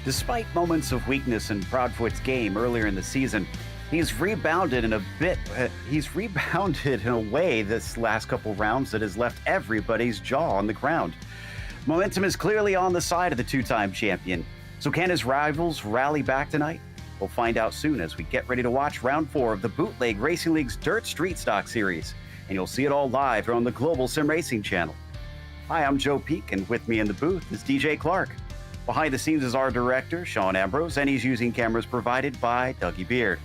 Despite moments of weakness in Proudfoot's game earlier in the season, he's rebounded in a way this last couple rounds that has left everybody's jaw on the ground. Momentum is clearly on the side of the two-time champion. So can his rivals rally back tonight? We'll find out soon as we get ready to watch round 4 of the Bootleg Racing League's Dirt Street Stock Series. And you'll see it all live here on the Global SimRacing Channel. Hi, I'm Joe Peak, and with me in the booth is DJ Clark. Behind the scenes is our director, Sean Ambrose, and he's using cameras provided by Dougie Beard.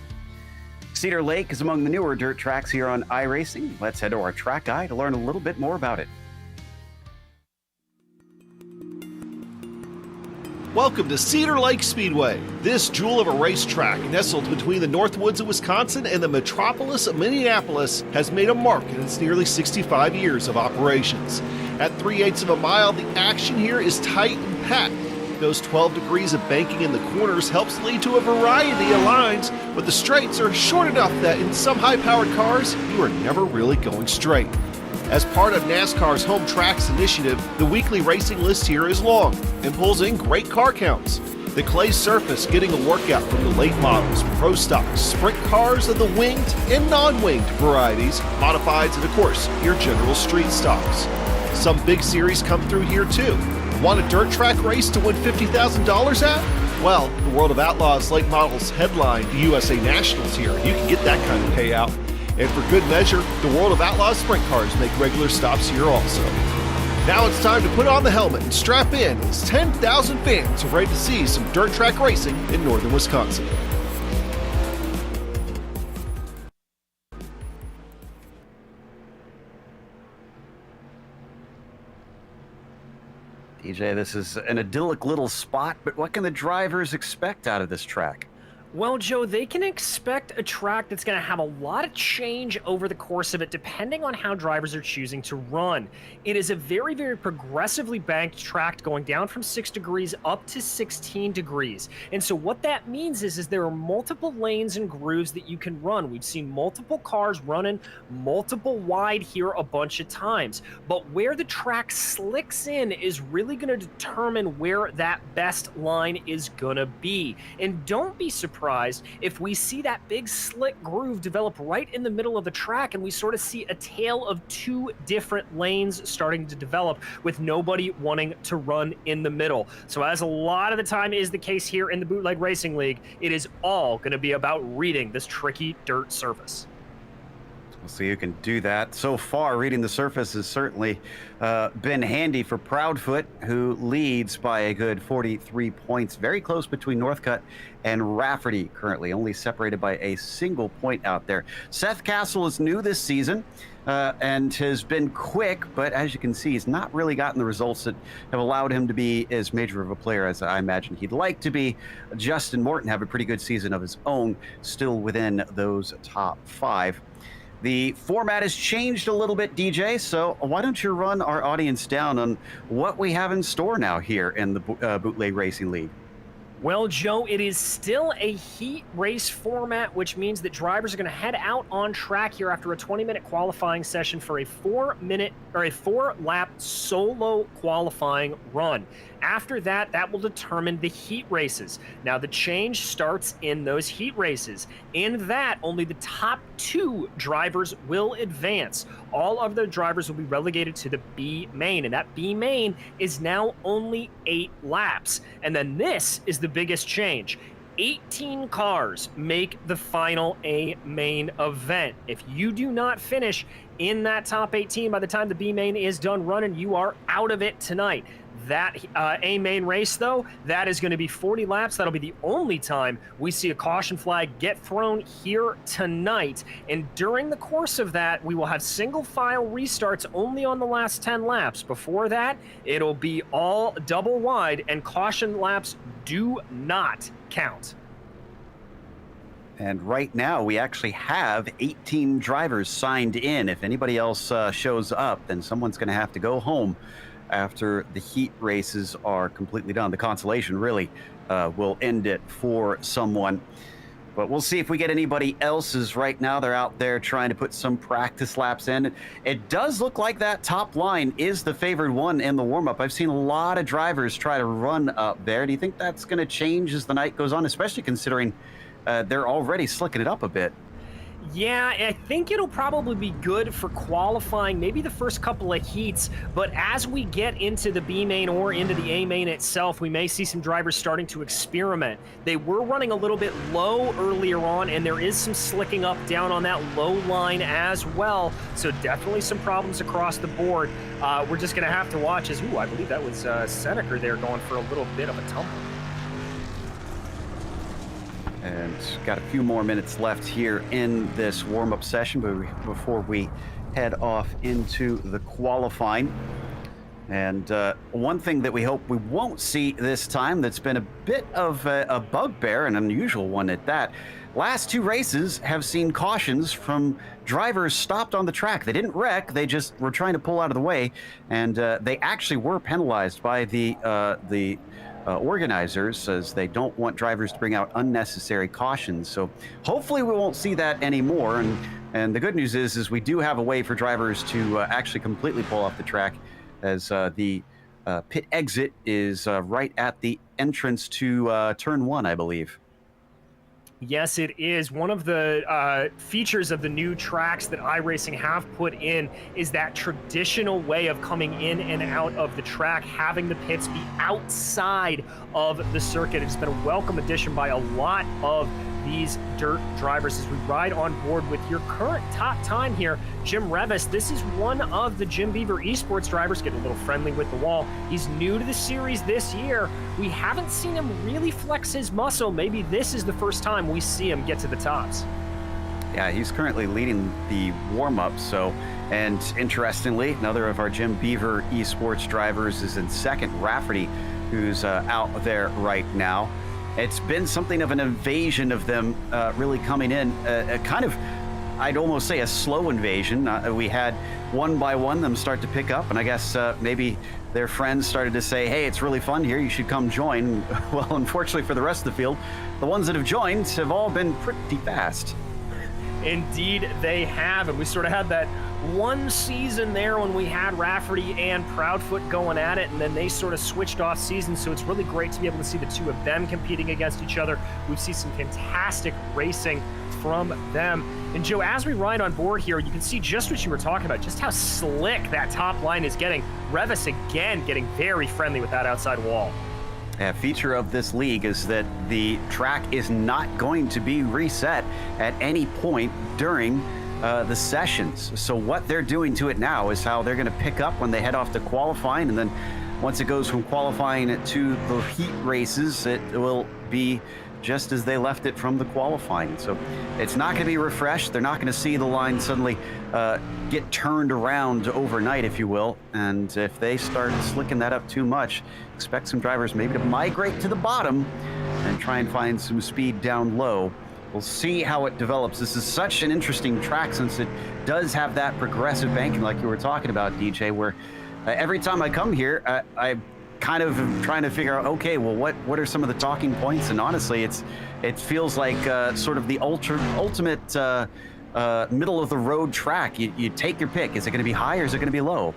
Cedar Lake is among the newer dirt tracks here on iRacing. Let's head to our track guide to learn a little bit more about it. Welcome to Cedar Lake Speedway. This jewel of a racetrack, nestled between the Northwoods of Wisconsin and the metropolis of Minneapolis, has made a mark in its nearly 65 years of operations. At 3/8 of a mile, the action here is tight and packed. Those 12 degrees of banking in the corners helps lead to a variety of lines, but the straights are short enough that in some high-powered cars, you are never really going straight. As part of NASCAR's Home Tracks initiative, the weekly racing list here is long and pulls in great car counts. The clay surface getting a workout from the late models, pro stocks, sprint cars of the winged and non-winged varieties, modifieds, and of course, your general street stocks. Some big series come through here too. Want a dirt track race to win $50,000 at? Well, the World of Outlaws late models headline the USA Nationals here. You can get that kind of payout. And for good measure, the World of Outlaws sprint cars make regular stops here also. Now it's time to put on the helmet and strap in as 10,000 fans are ready to see some dirt track racing in northern Wisconsin. DJ, this is an idyllic little spot, but what can the drivers expect out of this track? Well, Joe, they can expect a track that's going to have a lot of change over the course of it, depending on how drivers are choosing to run. It is a very, very progressively banked track going down from 6 degrees up to 16 degrees. And so what that means is there are multiple lanes and grooves that you can run. We've seen multiple cars running multiple wide here a bunch of times. But where the track slicks in is really going to determine where that best line is going to be. And don't be surprised if we see that big slick groove develop right in the middle of the track and we sort of see a tale of 2 different lanes starting to develop with nobody wanting to run in the middle. So as a lot of the time is the case here in the Bootleg Racing League, it is all going to be about reading this tricky dirt surface. So you can do that. So far, reading the surface has certainly been handy for Proudfoot, who leads by a good 43 points, very close between Northcutt and Rafferty currently, only separated by a single point out there. Seth Castle is new this season and has been quick, but as you can see, he's not really gotten the results that have allowed him to be as major of a player as I imagine he'd like to be. Justin Morton have a pretty good season of his own, still within those top 5. The format has changed a little bit, DJ, so why don't you run our audience down on what we have in store now here in the Bootleg Racing League? Well, Joe, it is still a heat race format, which means that drivers are going to head out on track here after a 20-minute qualifying session for a 4-lap solo qualifying run. After that, that will determine the heat races. Now, the change starts in those heat races. In that, only the top 2 drivers will advance. All of the drivers will be relegated to the B main, and that B main is now only 8 laps. And then this is the biggest change. 18 cars make the final A main event. If you do not finish in that top 18 by the time the B main is done running, you are out of it tonight. That A main race, though, that is going to be 40 laps. That'll be the only time we see a caution flag get thrown here tonight. And during the course of that, we will have single file restarts only on the last 10 laps. Before that, it'll be all double wide, and caution laps do not count. And right now, we actually have 18 drivers signed in. If anybody else shows up, then someone's going to have to go home after the heat races are completely done. The consolation really will end it for someone. But we'll see if we get anybody else's right now. They're out there trying to put some practice laps in. It does look like that top line is the favored one in the warm-up. I've seen a lot of drivers try to run up there. Do you think that's going to change as the night goes on, especially considering they're already slicking it up a bit? Yeah, I think it'll probably be good for qualifying, maybe the first couple of heats, but as we get into the B main or into the A main itself, we may see some drivers starting to experiment. They were running a little bit low earlier on, and there is some slicking up down on that low line as well, so definitely some problems across the board. We're just going to have to watch as, I believe that was Cedar there going for a little bit of a tumble. And got a few more minutes left here in this warm-up session before we head off into the qualifying. And one thing that we hope we won't see this time that's been a bit of a bugbear, an unusual one at that. Last two races have seen cautions from drivers stopped on the track. They didn't wreck, they just were trying to pull out of the way, and they actually were penalized by the organizers, as they don't want drivers to bring out unnecessary cautions. So hopefully we won't see that anymore. And the good news is we do have a way for drivers to actually completely pull off the track, as the pit exit is right at the entrance to turn 1, I believe. Yes, it is. One of the features of the new tracks that iRacing have put in is that traditional way of coming in and out of the track, having the pits be outside of the circuit. It's been a welcome addition by a lot of these dirt drivers as we ride on board with your current top time here, Jim Revis. This is one of the Jim Beaver esports drivers, getting a little friendly with the wall. He's new to the series this year. We haven't seen him really flex his muscle. Maybe this is the first time we see him get to the tops. Yeah, he's currently leading the warm-up. So, and interestingly, another of our Jim Beaver esports drivers is in second, Rafferty, who's out there right now. It's been something of an invasion of them really coming in, a kind of, I'd almost say a slow invasion. We had one by one them start to pick up, and I guess maybe their friends started to say, hey, it's really fun here, you should come join. Well, unfortunately for the rest of the field, the ones that have joined have all been pretty fast. Indeed, they have, and we sort of had that one season there when we had Rafferty and Proudfoot going at it, and then they sort of switched off seasons, so it's really great to be able to see the two of them competing against each other. We've seen some fantastic racing from them. And Joe, as we ride on board here, you can see just what you were talking about, just how slick that top line is getting. Revis again getting very friendly with that outside wall. A feature of this league is that the track is not going to be reset at any point during the sessions. So what they're doing to it now is how they're going to pick up when they head off to qualifying, and then once it goes from qualifying to the heat races, it will be just as they left it from the qualifying. So it's not going to be refreshed. They're not going to see the line suddenly get turned around overnight, if you will. And if they start slicking that up too much, expect some drivers maybe to migrate to the bottom and try and find some speed down low. We'll see how it develops. This is such an interesting track since it does have that progressive banking like you were talking about, DJ, where every time I come here, I kind of trying to figure out, okay, well, what are some of the talking points? And honestly, it feels like sort of the ultimate middle of the road track. You take your pick. Is it going to be high or is it going to be low?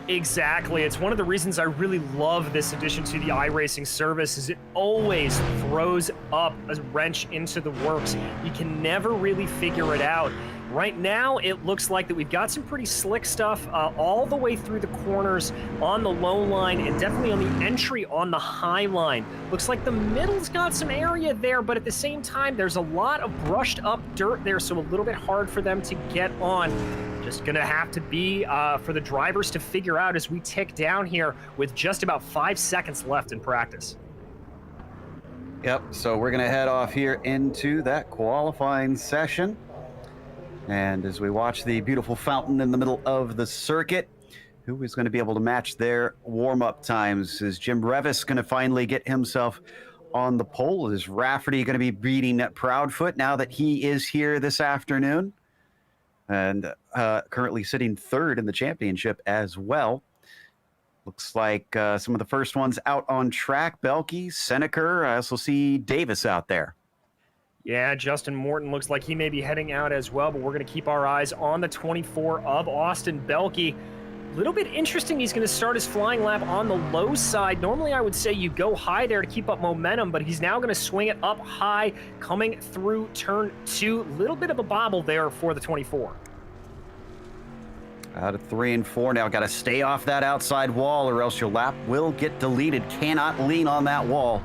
Exactly. It's one of the reasons I really love this addition to the iRacing service is it always throws up a wrench into the works. You can never really figure it out. Right now, it looks like that we've got some pretty slick stuff all the way through the corners on the low line and definitely on the entry on the high line. Looks like the middle's got some area there, but at the same time, there's a lot of brushed up dirt there, so a little bit hard for them to get on. Just gonna have to be for the drivers to figure out as we tick down here with just about 5 seconds left in practice. Yep, so we're gonna head off here into that qualifying session. And as we watch the beautiful fountain in the middle of the circuit, who is going to be able to match their warm-up times? Is Jim Revis going to finally get himself on the pole? Is Rafferty going to be beating Proudfoot now that he is here this afternoon? And currently sitting third in the championship as well. Looks like some of the first ones out on track. Belke, Seneker, I also see Davis out there. Yeah, Justin Morton looks like he may be heading out as well, but we're going to keep our eyes on the 24 of Austin Belke. Little bit interesting, he's going to start his flying lap on the low side. Normally, I would say you go high there to keep up momentum, but he's now going to swing it up high, coming through turn 2. Little bit of a bobble there for the 24. Out of 3 and 4 now. Got to stay off that outside wall or else your lap will get deleted. Cannot lean on that wall.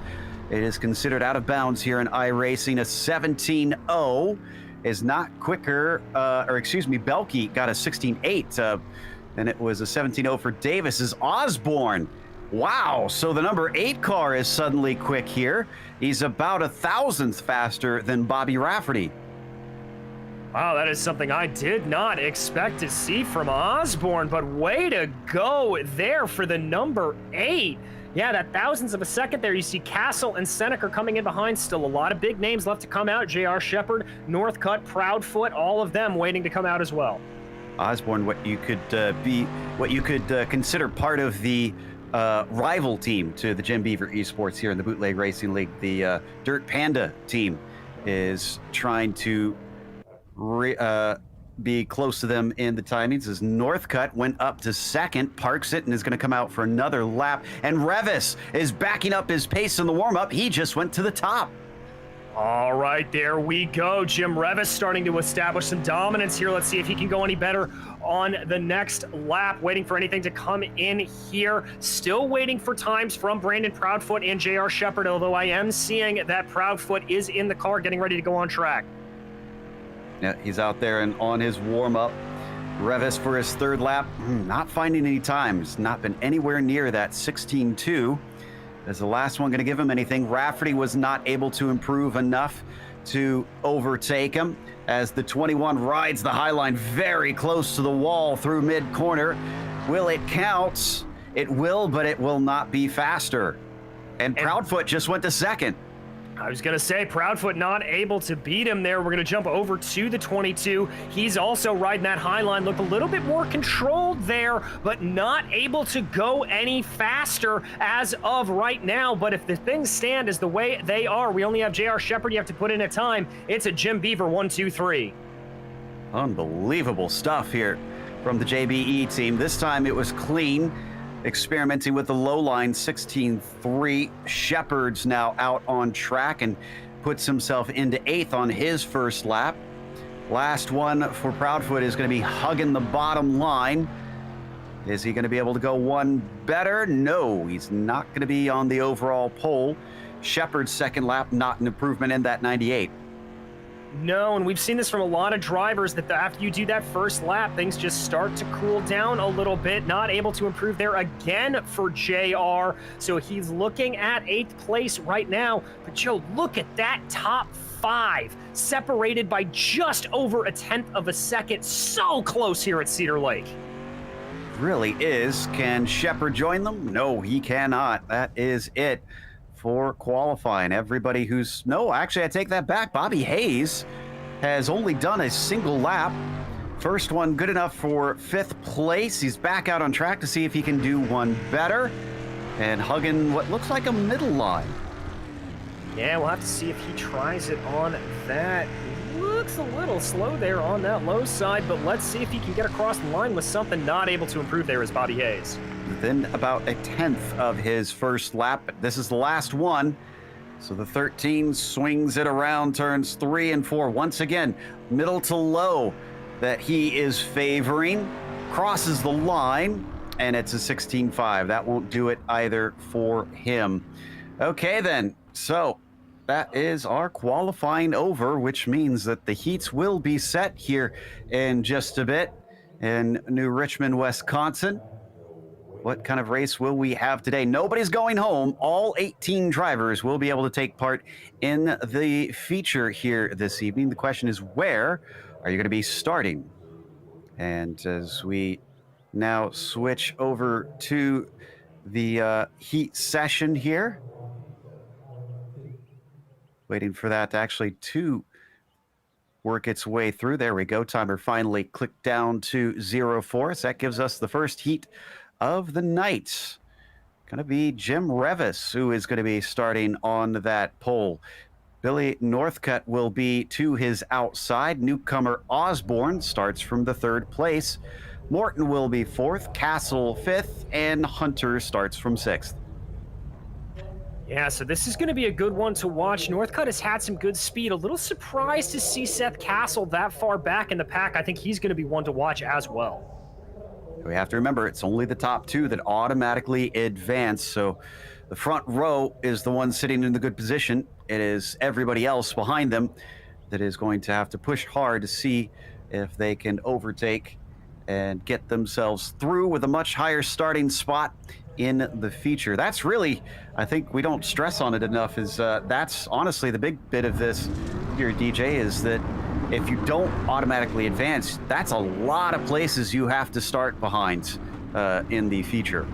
It is considered out of bounds here in iRacing. A 17.0 is not quicker, Belke got a 16.8, and it was a 17.0 for Davis's Osborne. Wow, so the number 8 car is suddenly quick here. He's about 1,000th faster than Bobby Rafferty. Wow, that is something I did not expect to see from Osborne, but way to go there for the number 8. Yeah, that thousandths of a second there. You see Castle and Seneca coming in behind. Still a lot of big names left to come out. J.R. Shepard, Northcutt, Proudfoot, all of them waiting to come out as well. Osborne, what you could consider part of the rival team to the Jim Beaver Esports here in the Bootleg Racing League. The Dirt Panda team is trying to be close to them in the timings as Northcutt went up to second, parks it, and is going to come out for another lap. And Revis is backing up his pace in the warm-up. He just went to the top. All right, there we go. Jim Revis starting to establish some dominance here. Let's see if he can go any better on the next lap. Waiting for anything to come in here. Still waiting for times from Brandon Proudfoot and J.R. Shepard, although I am seeing that Proudfoot is in the car getting ready to go on track. Yeah, he's out there and on his warm-up. Revis for his third lap, not finding any times. Not been anywhere near that 16.2. As the last one going to give him anything. Rafferty was not able to improve enough to overtake him as the 21 rides the high line very close to the wall through mid-corner. Will it count? It will, but it will not be faster. And Proudfoot just went to second. I was going to say, Proudfoot not able to beat him there. We're going to jump over to the 22. He's also riding that high line. Looked a little bit more controlled there, but not able to go any faster as of right now. But if the things stand as the way they are, we only have J.R. Shepard. You have to put in a time. It's a Jim Beaver 1, 2, 3. Unbelievable stuff here from the JBE team. This time it was clean. Experimenting with the low line 16.3. Shepard's now out on track and puts himself into 8th on his first lap. Last one for Proudfoot is going to be hugging the bottom line. Is he going to be able to go one better? No, he's not going to be on the overall pole. Shepard's second lap, not an improvement in that 98. No, and we've seen this from a lot of drivers that after you do that first lap, things just start to cool down a little bit. Not able to improve there again for JR. So he's looking at 8th place right now. But Joe, look at that top 5, separated by just over 1/10 of a second. So close here at Cedar Lake. Really is. Can Shepard join them? No, he cannot. That is it for qualifying. Everybody who's... No, actually, I take that back. Bobby Hayes has only done a single lap. First one good enough for 5th place. He's back out on track to see if he can do one better. And hugging what looks like a middle line. Yeah, we'll have to see if he tries it on that. Looks a little slow there on that low side, but let's see if he can get across the line with something. Not able to improve there is Bobby Hayes. Within about 1/10 of his first lap. This is the last one. So the 13 swings it around turns 3 and 4. Once again, middle to low that he is favoring. Crosses the line, and it's a 16.5. That won't do it either for him. Okay, then. So that is our qualifying over, which means that the heats will be set here in just a bit in New Richmond, Wisconsin. What kind of race will we have today? Nobody's going home. All 18 drivers will be able to take part in the feature here this evening. The question is, where are you going to be starting? And as we now switch over to the heat session here, waiting for that actually to work its way through. There we go. Timer finally clicked down to 0-4. So that gives us the first heat of the night. Going to be Jim Revis, who is going to be starting on that pole. Billy Northcutt will be to his outside. Newcomer Osborne starts from the 3rd place. Morton will be 4th, Castle 5th, and Hunter starts from 6th. Yeah, so this is going to be a good one to watch. Northcutt has had some good speed. A little surprised to see Seth Castle that far back in the pack. I think he's going to be one to watch as well. We have to remember it's only the top 2 that automatically advance, so the front row is the one sitting in the good position. It is everybody else behind them that is going to have to push hard to see if they can overtake and get themselves through with a much higher starting spot in the feature. That's really, I think we don't stress on it enough, is that's honestly the big bit of this here, DJ, is that if you don't automatically advance, that's a lot of places you have to start behind in the feature.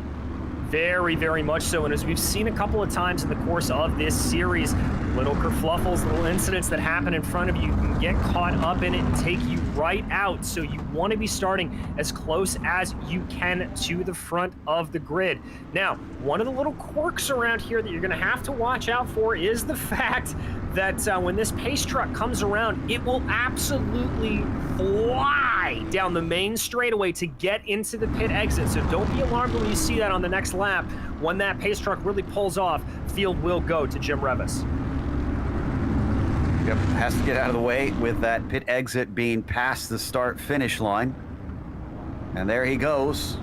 Very, very much so. And as we've seen a couple of times in the course of this series, little kerfluffles, little incidents that happen in front of you can get caught up in it and take you right out. So you want to be starting as close as you can to the front of the grid. Now, one of the little quirks around here that you're going to have to watch out for is the fact that when this pace truck comes around, it will absolutely fly down the main straightaway to get into the pit exit. So don't be alarmed when you see that on the next lap. When that pace truck really pulls off, field will go to Jim Revis. Yep, has to get out of the way with that pit exit being past the start-finish line. And there he goes,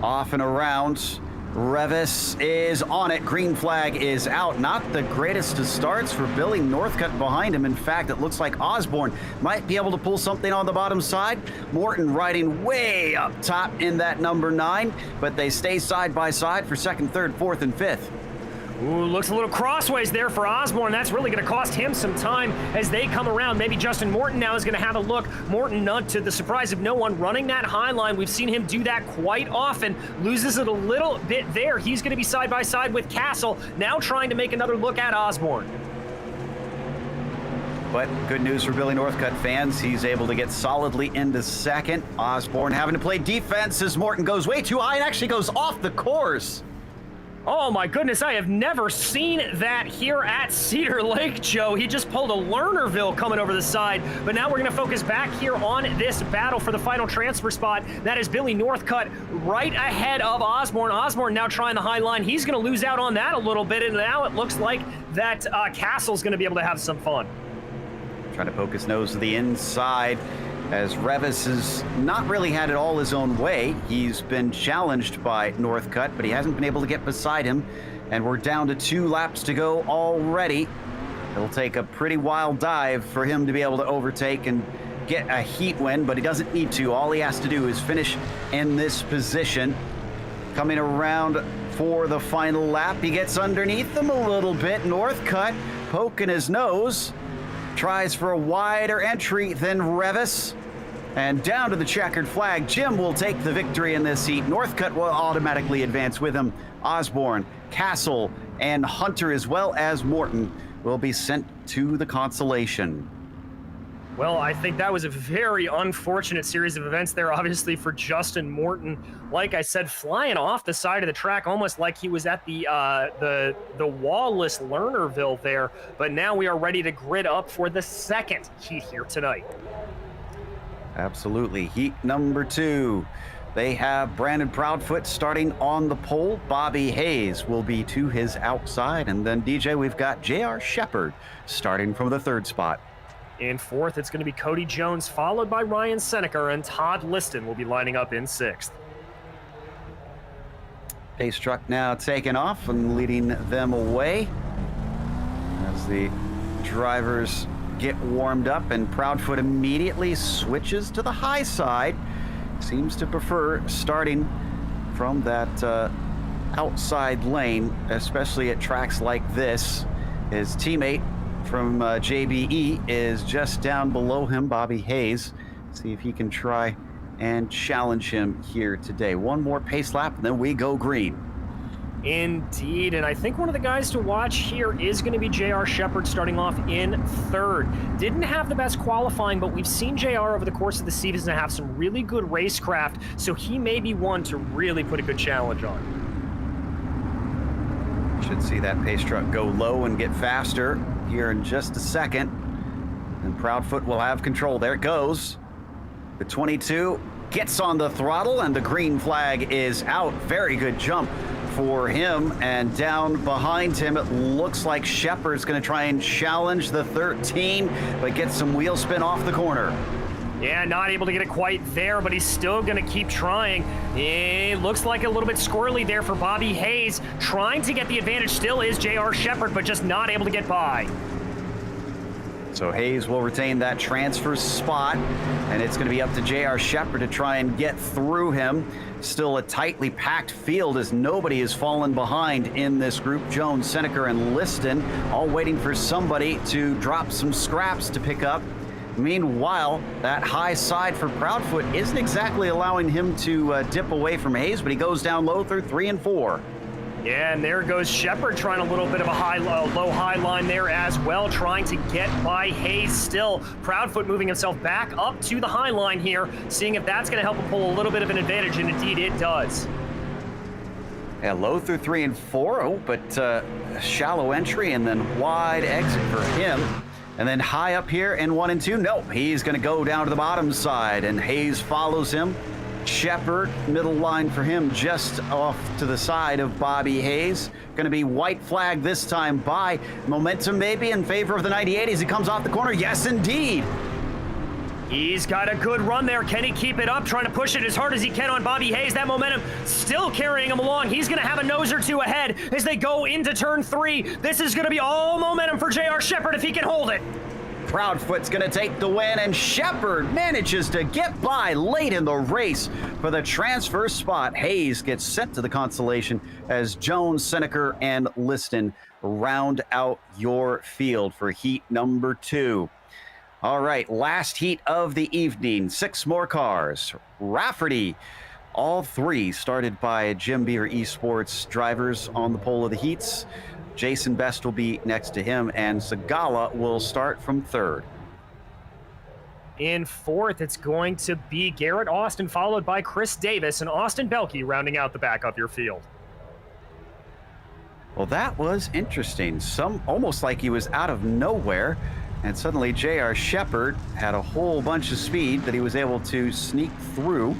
off and around. Revis is on it. Green flag is out. Not the greatest of starts for Billy Northcutt behind him. In fact, it looks like Osborne might be able to pull something on the bottom side. Morton riding way up top in that number 9, but they stay side by side for 2nd, 3rd, 4th, and 5th. Ooh, looks a little crossways there for Osborne. That's really going to cost him some time as they come around. Maybe Justin Morton now is going to have a look. Morton, not to the surprise of no one, running that high line. We've seen him do that quite often. Loses it a little bit there. He's going to be side by side with Castle, now trying to make another look at Osborne. But good news for Billy Northcutt fans. He's able to get solidly into 2nd. Osborne having to play defense as Morton goes way too high and actually goes off the course. Oh my goodness, I have never seen that here at Cedar Lake, Joe. He just pulled a Lernerville coming over the side, but now we're gonna focus back here on this battle for the final transfer spot. That is Billy Northcutt right ahead of Osborne. Osborne now trying the high line. He's gonna lose out on that a little bit, and now it looks like that Castle's gonna be able to have some fun. Trying to poke his nose to the inside, as Revis has not really had it all his own way. He's been challenged by Northcutt, but he hasn't been able to get beside him. And we're down to 2 laps to go already. It'll take a pretty wild dive for him to be able to overtake and get a heat win, but he doesn't need to. All he has to do is finish in this position. Coming around for the final lap, he gets underneath them a little bit. Northcutt poking his nose. Tries for a wider entry than Revis. And down to the checkered flag. Jim will take the victory in this heat. Northcutt will automatically advance with him. Osborne, Castle, and Hunter, as well as Morton, will be sent to the consolation. Well, I think that was a very unfortunate series of events there, obviously, for Justin Morton. Like I said, flying off the side of the track, almost like he was at the wall-less Lernerville there. But now we are ready to grid up for the 2nd heat here tonight. Absolutely. Heat number 2. They have Brandon Proudfoot starting on the pole. Bobby Hayes will be to his outside. And then, DJ, we've got J.R. Shepard starting from the 3rd spot. In 4th, it's going to be Cody Jones, followed by Ryan Seneca, and Todd Liston will be lining up in 6th. Pace truck now taking off and leading them away as the drivers get warmed up, and Proudfoot immediately switches to the high side. Seems to prefer starting from that outside lane, especially at tracks like this. His teammate from JBE is just down below him, Bobby Hayes. See if he can try and challenge him here today. One more pace lap, and then we go green. Indeed, and I think one of the guys to watch here is going to be J.R. Shepard starting off in 3rd. Didn't have the best qualifying, but we've seen J.R. over the course of the season have some really good racecraft, so he may be one to really put a good challenge on. Should see that pace truck go low and get faster here in just a second. And Proudfoot will have control. There it goes. The 22 gets on the throttle and the green flag is out. Very good jump for him. And down behind him, it looks like Shepard's going to try and challenge the 13, but get some wheel spin off the corner. Yeah, not able to get it quite there, but he's still going to keep trying. It looks like a little bit squirrely there for Bobby Hayes. Trying to get the advantage still is J.R. Shepard, but just not able to get by. So Hayes will retain that transfer spot, and it's going to be up to J.R. Shepard to try and get through him. Still a tightly packed field as nobody has fallen behind in this group. Jones, Seneca, and Liston all waiting for somebody to drop some scraps to pick up. Meanwhile, that high side for Proudfoot isn't exactly allowing him to dip away from Hayes, but he goes down low through 3 and 4. Yeah, and there goes Shepard trying a little bit of a low-high line there as well, trying to get by Hayes still. Proudfoot moving himself back up to the high line here, seeing if that's going to help him pull a little bit of an advantage, and indeed it does. Yeah, low through 3 and 4, but shallow entry and then wide exit for him. And then high up here in 1 and 2. Nope, he's going to go down to the bottom side, and Hayes follows him. Shepard, middle line for him, just off to the side of Bobby Hayes. Going to be white flag this time by momentum maybe in favor of the 98 as he comes off the corner. Yes, indeed. He's got a good run there. Can he keep it up? Trying to push it as hard as he can on Bobby Hayes. That momentum still carrying him along. He's going to have a nose or two ahead as they go into turn 3. This is going to be all momentum for J.R. Shepard if he can hold it. Proudfoot's going to take the win, and Shepard manages to get by late in the race for the transfer spot. Hayes gets sent to the consolation as Jones, Seneca, and Liston round out your field for heat number 2. All right, last heat of the evening. 6 more cars. Rafferty, all 3 started by Jim Beaver Esports drivers on the pole of the heats. Jason Best will be next to him, and Sagala will start from 3rd. In 4th, it's going to be Garrett Austin, followed by Chris Davis and Austin Belkey rounding out the back of your field. Well, that was interesting. Almost like he was out of nowhere. And suddenly J.R. Shepard had a whole bunch of speed that he was able to sneak through.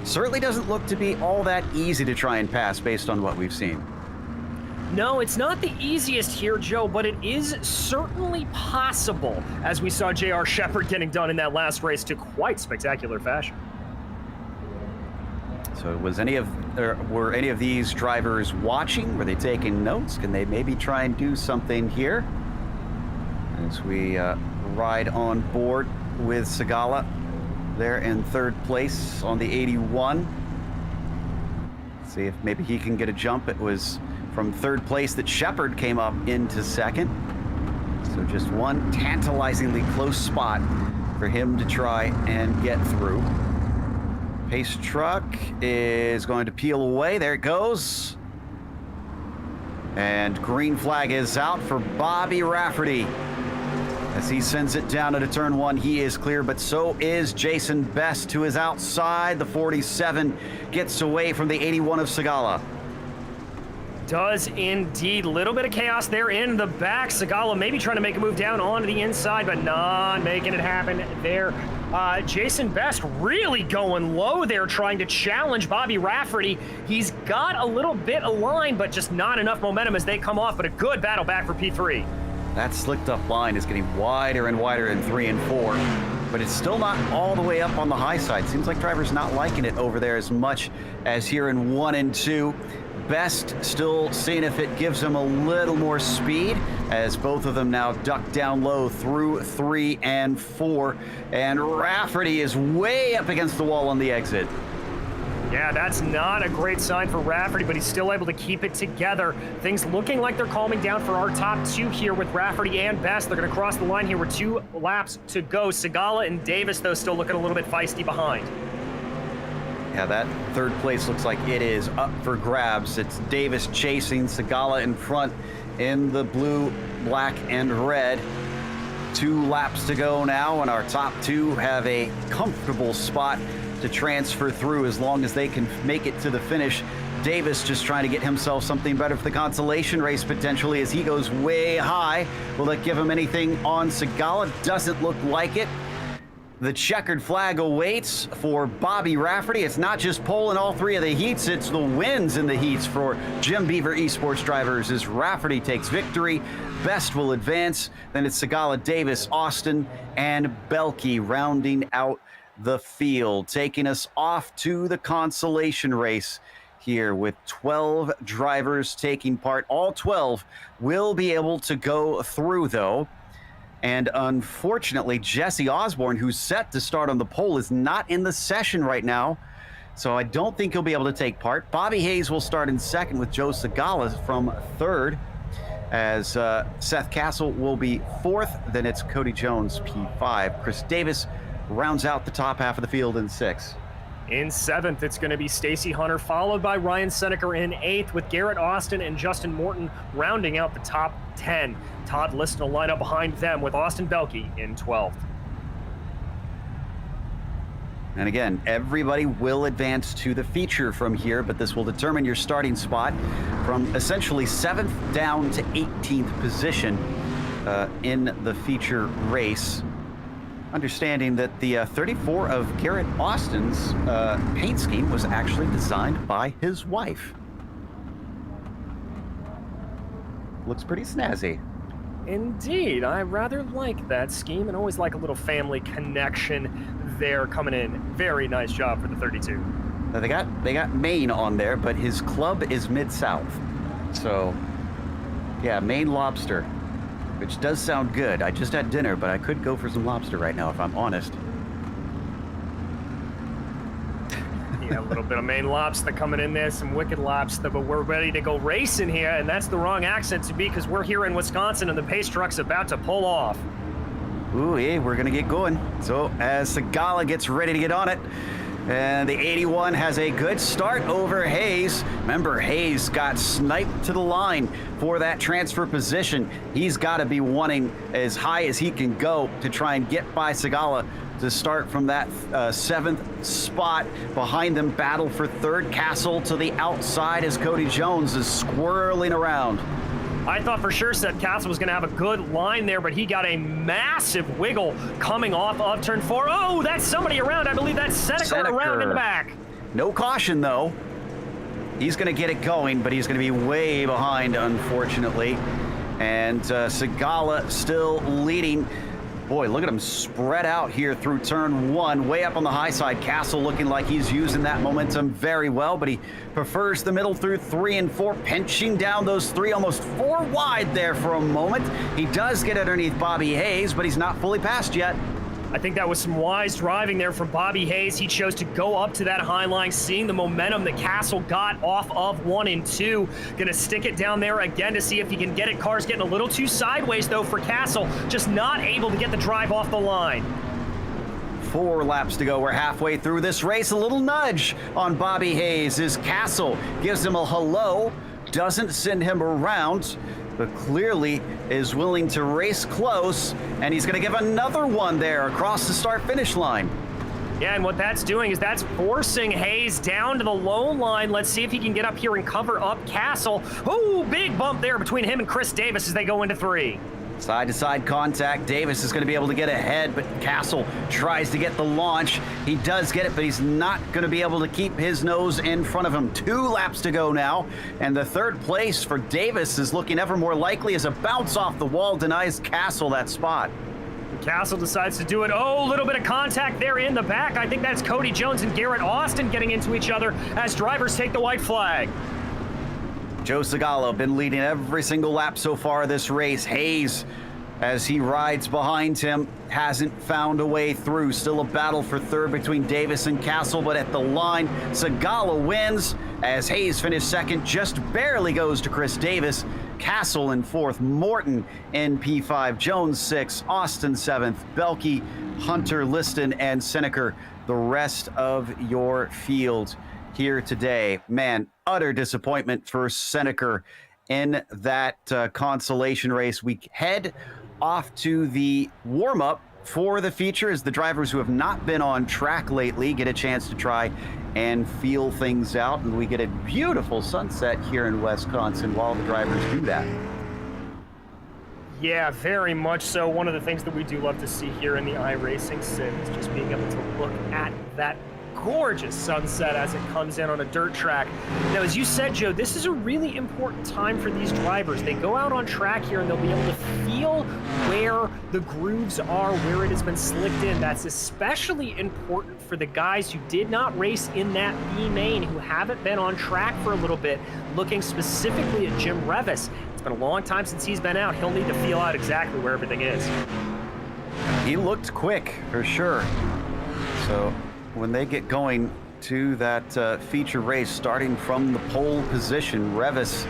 Certainly doesn't look to be all that easy to try and pass based on what we've seen. No, it's not the easiest here, Joe, but it is certainly possible, as we saw J.R. Shepard getting done in that last race to quite spectacular fashion. So were any of these drivers watching? Were they taking notes? Can they maybe try and do something here? As we ride on board with Sagala there in 3rd place on the 81. See if maybe he can get a jump. It was from 3rd place that Shepard came up into 2nd. So just one tantalizingly close spot for him to try and get through. Pace truck is going to peel away. There it goes. And green flag is out for Bobby Rafferty. As he sends it down into turn 1, he is clear, but so is Jason Best, who is outside. The 47 gets away from the 81 of Sagala. Does indeed. Little bit of chaos there in the back. Sagala maybe trying to make a move down onto the inside, but not making it happen there. Jason Best really going low there, trying to challenge Bobby Rafferty. He's got a little bit of line, but just not enough momentum as they come off, but a good battle back for P3. That slicked up line is getting wider and wider in 3 and 4, but it's still not all the way up on the high side. Seems like drivers not liking it over there as much as here in 1 and 2. Best still seeing if it gives him a little more speed, as both of them now duck down low through 3 and 4. And Rafferty is way up against the wall on the exit. Yeah, that's not a great sign for Rafferty, but he's still able to keep it together. Things looking like they're calming down for our top 2 here with Rafferty and Best. They're going to cross the line here with 2 laps to go. Sagala and Davis, though, still looking a little bit feisty behind. Yeah, that 3rd place looks like it is up for grabs. It's Davis chasing, Sagala in front in the blue, black, and red. 2 laps to go now, and our top 2 have a comfortable spot to transfer through as long as they can make it to the finish. Davis just trying to get himself something better for the consolation race potentially as he goes way high. Will that give him anything on Segala? Doesn't look like it. The checkered flag awaits for Bobby Rafferty. It's not just pole in all three of the heats, it's the wins in the heats for Jim Beaver Esports drivers as Rafferty takes victory. Best will advance. Then it's Segala, Davis, Austin, and Belkey rounding out the field, taking us off to the consolation race here with 12 drivers taking part. All 12 will be able to go through, though. And unfortunately, Jesse Osborne, who's set to start on the pole, is not in the session right now. So I don't think he'll be able to take part. Bobby Hayes will start in second with Joe Segala from third, as Seth Castle will be fourth. Then it's Cody Jones, P5. Chris Davis rounds out the top half of the field in sixth. In seventh, it's going to be Stacy Hunter, followed by Ryan Seneker in eighth, with Garrett Austin and Justin Morton rounding out the top 10. Todd Liston will line up behind them with Austin Belkey in 12th. And again, everybody will advance to the feature from here, but this will determine your starting spot from essentially 7th down to 18th position in the feature race. Understanding that the 34 of Garrett Austin's paint scheme was actually designed by his wife. Looks pretty snazzy. Indeed, I rather like that scheme and always like a little family connection there coming in. Very nice job for the 32. Now they got Maine on there, but his club is Mid-South. So, yeah, Maine lobster, which does sound good. I just had dinner, but I could go for some lobster right now if I'm honest. Yeah, a little bit of Maine lobster coming in there, some wicked lobster, but we're ready to go racing here, and that's the wrong accent to be because we're here in Wisconsin and the pace truck's about to pull off. Ooh, yeah, we're gonna get going. So as Segala gets ready to get on it, and the 81 has a good start over Hayes. Remember, Hayes got sniped to the line for that transfer position. He's got to be wanting as high as he can go to try and get by Segala to start from that 7th spot. Behind them, battle for third. Castle to the outside as Cody Jones is squirreling around. I thought for sure Seth Castle was going to have a good line there, but he got a massive wiggle coming off of turn 4. Oh, that's somebody around. I believe that's Seneca around in the back. No caution, though. He's going to get it going, but he's going to be way behind, unfortunately. And Segala still leading. Boy, look at him spread out here through turn 1, way up on the high side. Castle looking like he's using that momentum very well, but he prefers the middle through 3 and 4, pinching down those 3, almost 4 wide there for a moment. He does get underneath Bobby Hayes, but he's not fully passed yet. I think that was some wise driving there from Bobby Hayes. He chose to go up to that high line, seeing the momentum that Castle got off of 1 and 2. Gonna stick it down there again to see if he can get it. Car's getting a little too sideways, though, for Castle. Just not able to get the drive off the line. 4 laps to go. We're halfway through this race. A little nudge on Bobby Hayes as Castle gives him a hello, doesn't send him around, but clearly is willing to race close, and he's going to give another one there across the start-finish line. Yeah, and what that's doing is that's forcing Hayes down to the low line. Let's see if he can get up here and cover up Castle. Oh, big bump there between him and Chris Davis as they go into 3. Side-to-side contact. Davis is going to be able to get ahead, but Castle tries to get the launch. He does get it, but he's not going to be able to keep his nose in front of him. 2 laps to go now, and the 3rd place for Davis is looking ever more likely as a bounce off the wall denies Castle that spot. Castle decides to do it. Oh, a little bit of contact there in the back. I think that's Cody Jones and Garrett Austin getting into each other as drivers take the white flag. Joe Segala been leading every single lap so far this race. Hayes, as he rides behind him, hasn't found a way through. Still a battle for 3rd between Davis and Castle, but at the line, Segala wins as Hayes finished 2nd, just barely goes to Chris Davis. Castle in 4th, Morton in P5, Jones 6th, Austin 7th, Belkey, Hunter, Liston, and Seneker, the rest of your field here today. Man, utter disappointment for Seneker in that consolation race. We head off to the warm-up for the feature as the drivers who have not been on track lately get a chance to try and feel things out, and we get a beautiful sunset here in Wisconsin while the drivers do that. Yeah, very much so. One of the things that we do love to see here in the iRacing sim is just being able to look at that gorgeous sunset as it comes in on a dirt track. Now, as you said, Joe, this is a really important time for these drivers. They go out on track here and they'll be able to feel where the grooves are, where it has been slicked in. That's especially important for the guys who did not race in that B main, who haven't been on track for a little bit, looking specifically at Jim Revis. It's been a long time since he's been out. He'll need to feel out exactly where everything is. He looked quick, for sure. So when they get going to that feature race, starting from the pole position, Revis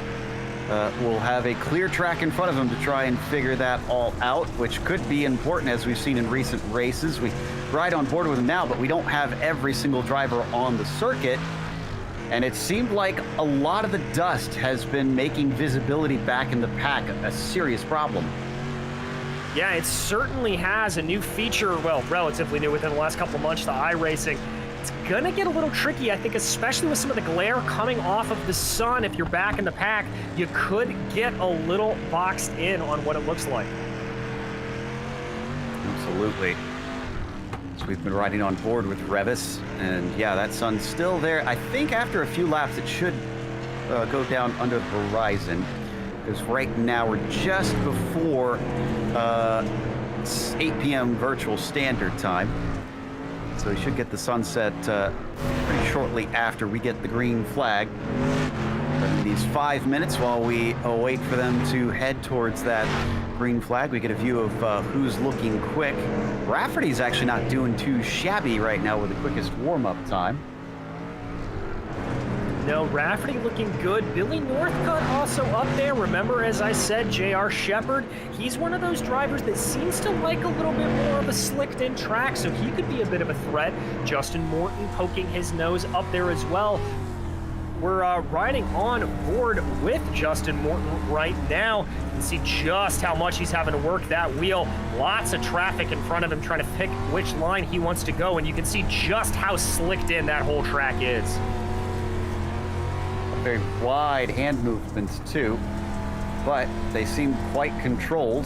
will have a clear track in front of him to try and figure that all out, which could be important as we've seen in recent races. We ride on board with him now, but we don't have every single driver on the circuit. And it seemed like a lot of the dust has been making visibility back in the pack a serious problem. Yeah, it certainly has. A new feature, well, relatively new within the last couple of months to iRacing. It's going to get a little tricky, I think, especially with some of the glare coming off of the sun. If you're back in the pack, you could get a little boxed in on what it looks like. Absolutely. So we've been riding on board with Revis, and yeah, that sun's still there. I think after a few laps, it should go down under the horizon, because right now we're just before 8 p.m. virtual standard time. So we should get the sunset pretty shortly after we get the green flag. But in these 5 minutes while we wait for them to head towards that green flag, we get a view of who's looking quick. Rafferty's actually not doing too shabby right now with the quickest warm-up time. No, Rafferty looking good. Billy Northcutt also up there. Remember, as I said, J.R. Shepard, he's one of those drivers that seems to like a little bit more of a slicked-in track, so he could be a bit of a threat. Justin Morton poking his nose up there as well. We're riding on board with Justin Morton right now. You can see just how much he's having to work that wheel. Lots of traffic in front of him trying to pick which line he wants to go, and you can see just how slicked in that whole track is. Very wide hand movements too, but they seem quite controlled.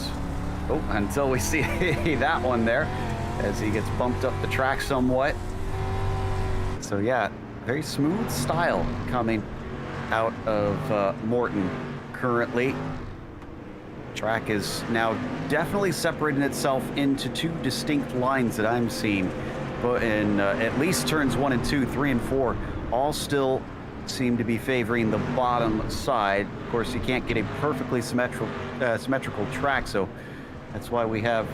Oh, until we see that one there as he gets bumped up the track somewhat. So yeah, very smooth style coming out of Morton currently. Track is now definitely separating itself into two distinct lines that I'm seeing, but in at least turns 1 and 2, 3 and 4, all still seem to be favoring the bottom side. Of course, you can't get a perfectly symmetrical track, so that's why we have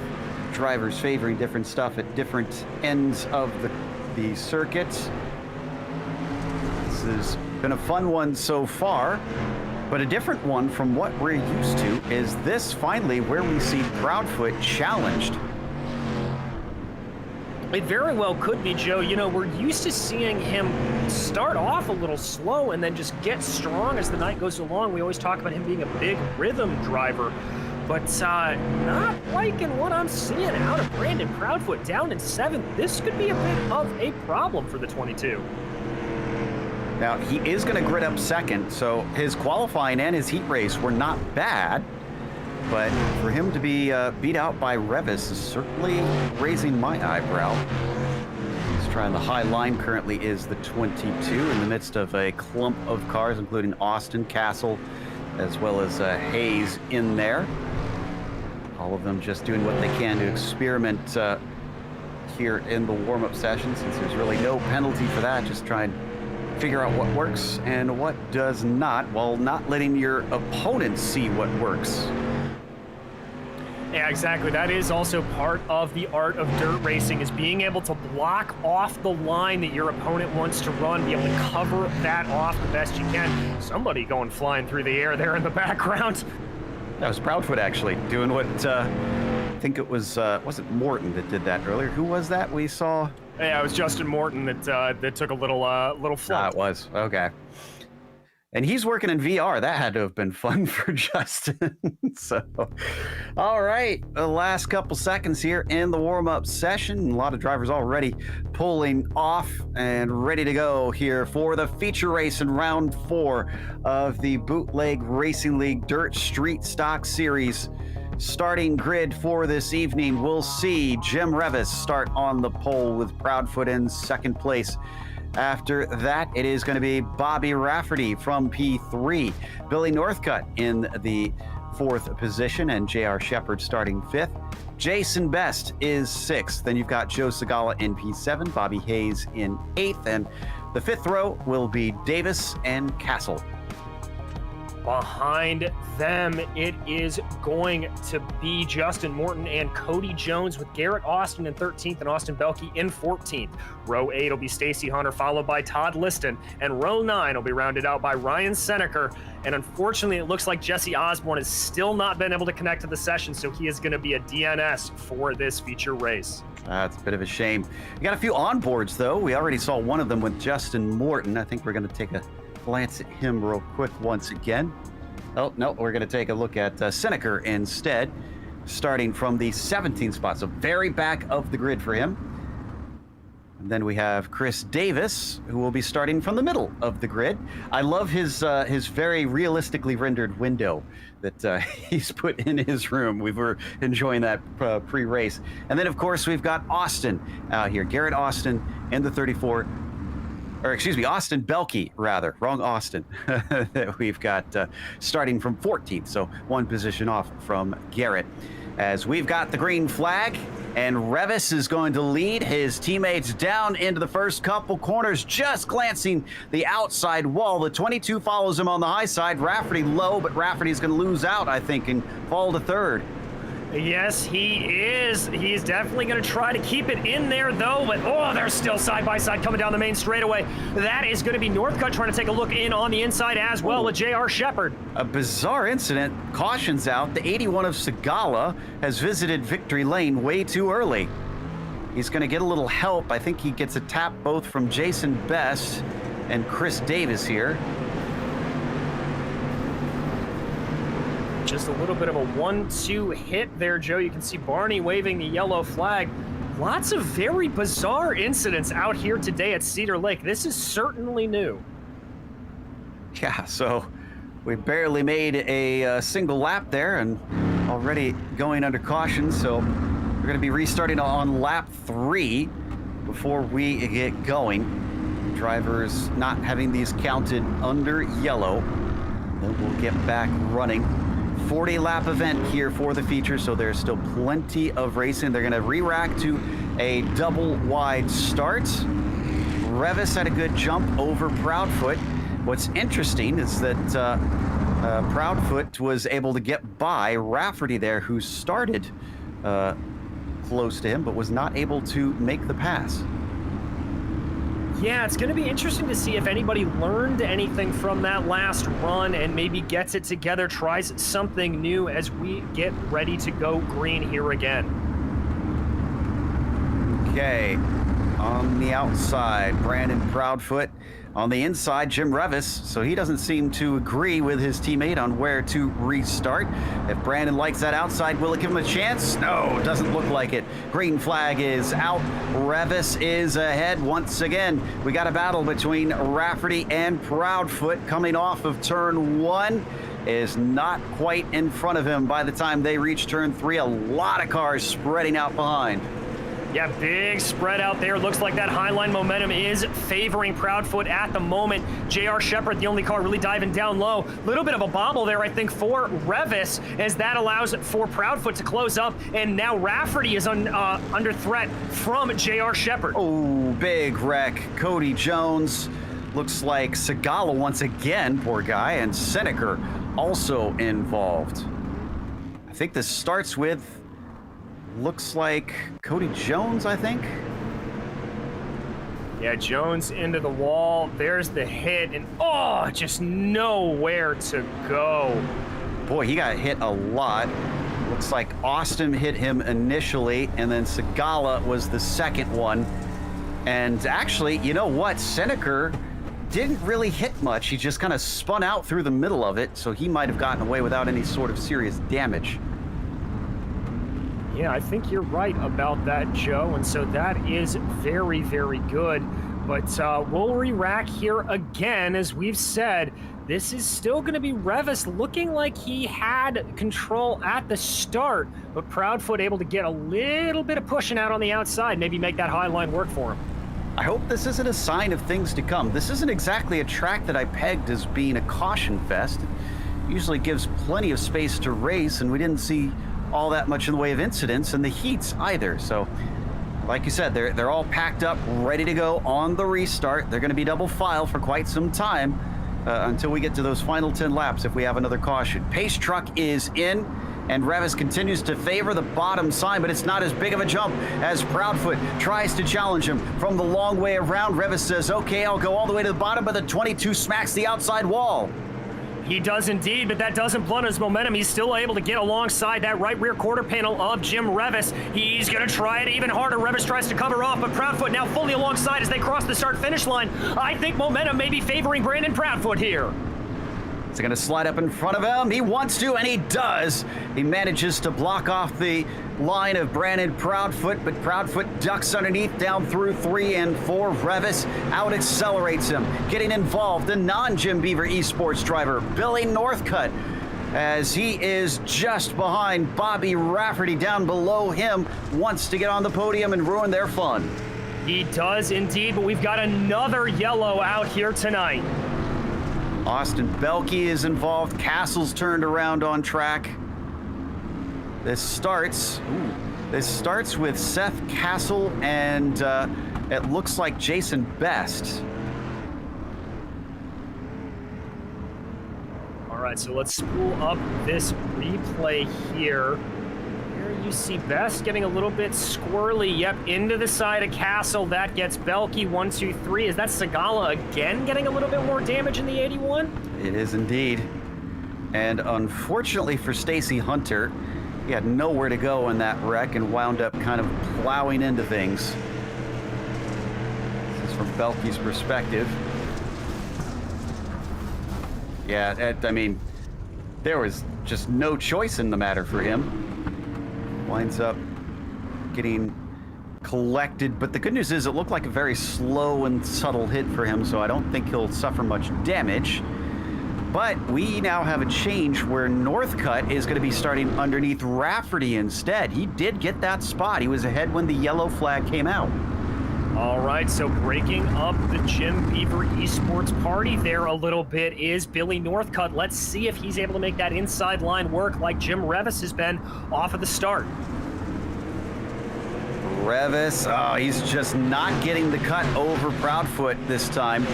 drivers favoring different stuff at different ends of the circuit. This has been a fun one so far, but a different one from what we're used to is this finally where we see Proudfoot challenged. It very well could be, Joe. You know, we're used to seeing him start off a little slow and then just get strong as the night goes along. We always talk about him being a big rhythm driver, but not liking what I'm seeing out of Brandon Proudfoot down in 7th. This could be a bit of a problem for the 22. Now, he is going to grid up second, so his qualifying and his heat race were not bad. But for him to be beat out by Revis is certainly raising my eyebrow. He's trying the high line, currently is the 22 in the midst of a clump of cars, including Austin, Castle, as well as Hayes in there. All of them just doing what they can to experiment here in the warm-up session, since there's really no penalty for that. Just try and figure out what works and what does not, while not letting your opponents see what works. Yeah, exactly. That is also part of the art of dirt racing, is being able to block off the line that your opponent wants to run, be able to cover that off the best you can. Somebody going flying through the air there in the background. That was Proudfoot actually doing what I think it was wasn't Morton that did that earlier. Who was that we saw? Yeah, it was Justin Morton that took a little Ah, flop. it was. Okay. And he's working in VR. That had to have been fun for Justin. So, all right. The last couple seconds here in the warm-up session. A lot of drivers already pulling off and ready to go here for the feature race in round 4 of the Bootleg Racing League Dirt Street Stock Series. Starting grid for this evening, we'll see Jim Revis start on the pole with Proudfoot in second place. After that, it is going to be Bobby Rafferty from P3, Billy Northcutt in the 4th position, and J.R. Shepard starting 5th. Jason Best is 6th. Then you've got Joe Segala in P7, Bobby Hayes in 8th, and the 5th row will be Davis and Castle. Behind them, it is going to be Justin Morton and Cody Jones, with Garrett Austin in 13th and Austin Belke in 14th. Row 8 will be Stacy Hunter, followed by Todd Liston, and row 9 will be rounded out by Ryan Seneker. And unfortunately, it looks like Jesse Osborne has still not been able to connect to the session, so he is going to be a DNS for this feature race. That's a bit of a shame. We got a few onboards, though. We already saw one of them with Justin Morton. I think we're going to take a glance at him real quick once again. Oh, no, we're going to take a look at Seneker instead, starting from the 17th spot, so very back of the grid for him. And then we have Chris Davis, who will be starting from the middle of the grid. I love his very realistically rendered window that he's put in his room. We were enjoying that pre-race. And then, of course, we've got Austin out here, Garrett Austin in the 34. Or excuse me, Austin Belke, rather. Wrong Austin. That we've got starting from 14th, so one position off from Garrett. As we've got the green flag, and Revis is going to lead his teammates down into the first couple corners, just glancing the outside wall. The 22 follows him on the high side. Rafferty low, but Rafferty's going to lose out, I think, and fall to 3rd. Yes, he is. He's definitely going to try to keep it in there, though. But, oh, they're still side by side coming down the main straightaway. That is going to be Northcutt trying to take a look in on the inside as well with J.R. Shepard. A bizarre incident. Cautions out. The 81 of Segala has visited victory lane way too early. He's going to get a little help. I think he gets a tap both from Jason Best and Chris Davis here. Just a little bit of a 1-2 hit there, Joe. You can see Barney waving the yellow flag. Lots of very bizarre incidents out here today at Cedar Lake. This is certainly new. Yeah, so we barely made a single lap there and already going under caution. So we're going to be restarting on lap 3 before we get going. Drivers not having these counted under yellow. Then we'll get back running. 40-lap event here for the feature, so there's still plenty of racing. They're going to re-rack to a double wide start. Revis had a good jump over Proudfoot. What's interesting is that Proudfoot was able to get by Rafferty there, who started close to him, but was not able to make the pass. Yeah, it's going to be interesting to see if anybody learned anything from that last run and maybe gets it together, tries something new as we get ready to go green here again. Okay, on the outside, Brandon Proudfoot. On the inside, Jim Revis, so he doesn't seem to agree with his teammate on where to restart. If Brandon likes that outside, will it give him a chance? No, doesn't look like it. Green flag is out. Revis is ahead once again. We got a battle between Rafferty and Proudfoot coming off of turn 1. Is not quite in front of him by the time they reach turn 3. A lot of cars spreading out behind. Yeah, big spread out there. Looks like that highline momentum is favoring Proudfoot at the moment. J.R. Shepard, the only car really diving down low. Little bit of a bobble there, I think, for Revis, as that allows for Proudfoot to close up. And now Rafferty is under threat from J.R. Shepard. Oh, big wreck. Cody Jones. Looks like Segala once again, poor guy, and Seneker also involved. I think this starts with... looks like Cody Jones, I think. Yeah, Jones into the wall. There's the hit, and oh, just nowhere to go. Boy, he got hit a lot. Looks like Austin hit him initially, and then Segala was the second one. And actually, you know what? Seneker didn't really hit much. He just kind of spun out through the middle of it, so he might have gotten away without any sort of serious damage. Yeah, I think you're right about that, Joe, and so that is very, very good. But we'll re-rack here again. As we've said, this is still going to be Revis looking like he had control at the start, but Proudfoot able to get a little bit of pushing out on the outside, maybe make that high line work for him. I hope this isn't a sign of things to come. This isn't exactly a track that I pegged as being a caution fest. It usually gives plenty of space to race, and we didn't see all that much in the way of incidents in the heats either. So, like you said, they're all packed up, ready to go on the restart. They're going to be double file for quite some time until we get to those final 10 laps if we have another caution. Pace truck is in, and Revis continues to favor the bottom side, but it's not as big of a jump as Proudfoot tries to challenge him from the long way around. Revis says, okay, I'll go all the way to the bottom, but the 22 smacks the outside wall. He does indeed, but that doesn't blunt his momentum. He's still able to get alongside that right rear quarter panel of Jim Revis. He's going to try it even harder. Revis tries to cover off, but Proudfoot now fully alongside as they cross the start-finish line. I think momentum may be favoring Brandon Proudfoot here. He's going to slide up in front of him. He wants to, and he does. He manages to block off the line of Brandon Proudfoot, but Proudfoot ducks underneath down through 3 and 4. Revis out accelerates him, getting involved. The non-Jim Beaver esports driver, Billy Northcutt, as he is just behind Bobby Rafferty down below him, wants to get on the podium and ruin their fun. He does indeed, but we've got another yellow out here tonight. Austin Belke is involved. Castle's turned around on track. This starts with Seth Castle and it looks like Jason Best. All right, so let's spool up this replay here. Here you see Best getting a little bit squirrely. Yep, into the side of Castle. That gets Belke. 1, 2, 3. Is that Segala again getting a little bit more damage in the 81? It is indeed. And unfortunately for Stacy Hunter, he had nowhere to go in that wreck and wound up kind of plowing into things. This is from Belke's perspective. Yeah, I mean, there was just no choice in the matter for him. Winds up getting collected, but the good news is it looked like a very slow and subtle hit for him, so I don't think he'll suffer much damage. But we now have a change where Northcutt is going to be starting underneath Rafferty instead. He did get that spot. He was ahead when the yellow flag came out. All right, so breaking up the Jim Beaver esports party there a little bit is Billy Northcutt. Let's see if he's able to make that inside line work like Jim Revis has been off of the start. Revis, oh, he's just not getting the cut over Proudfoot this time.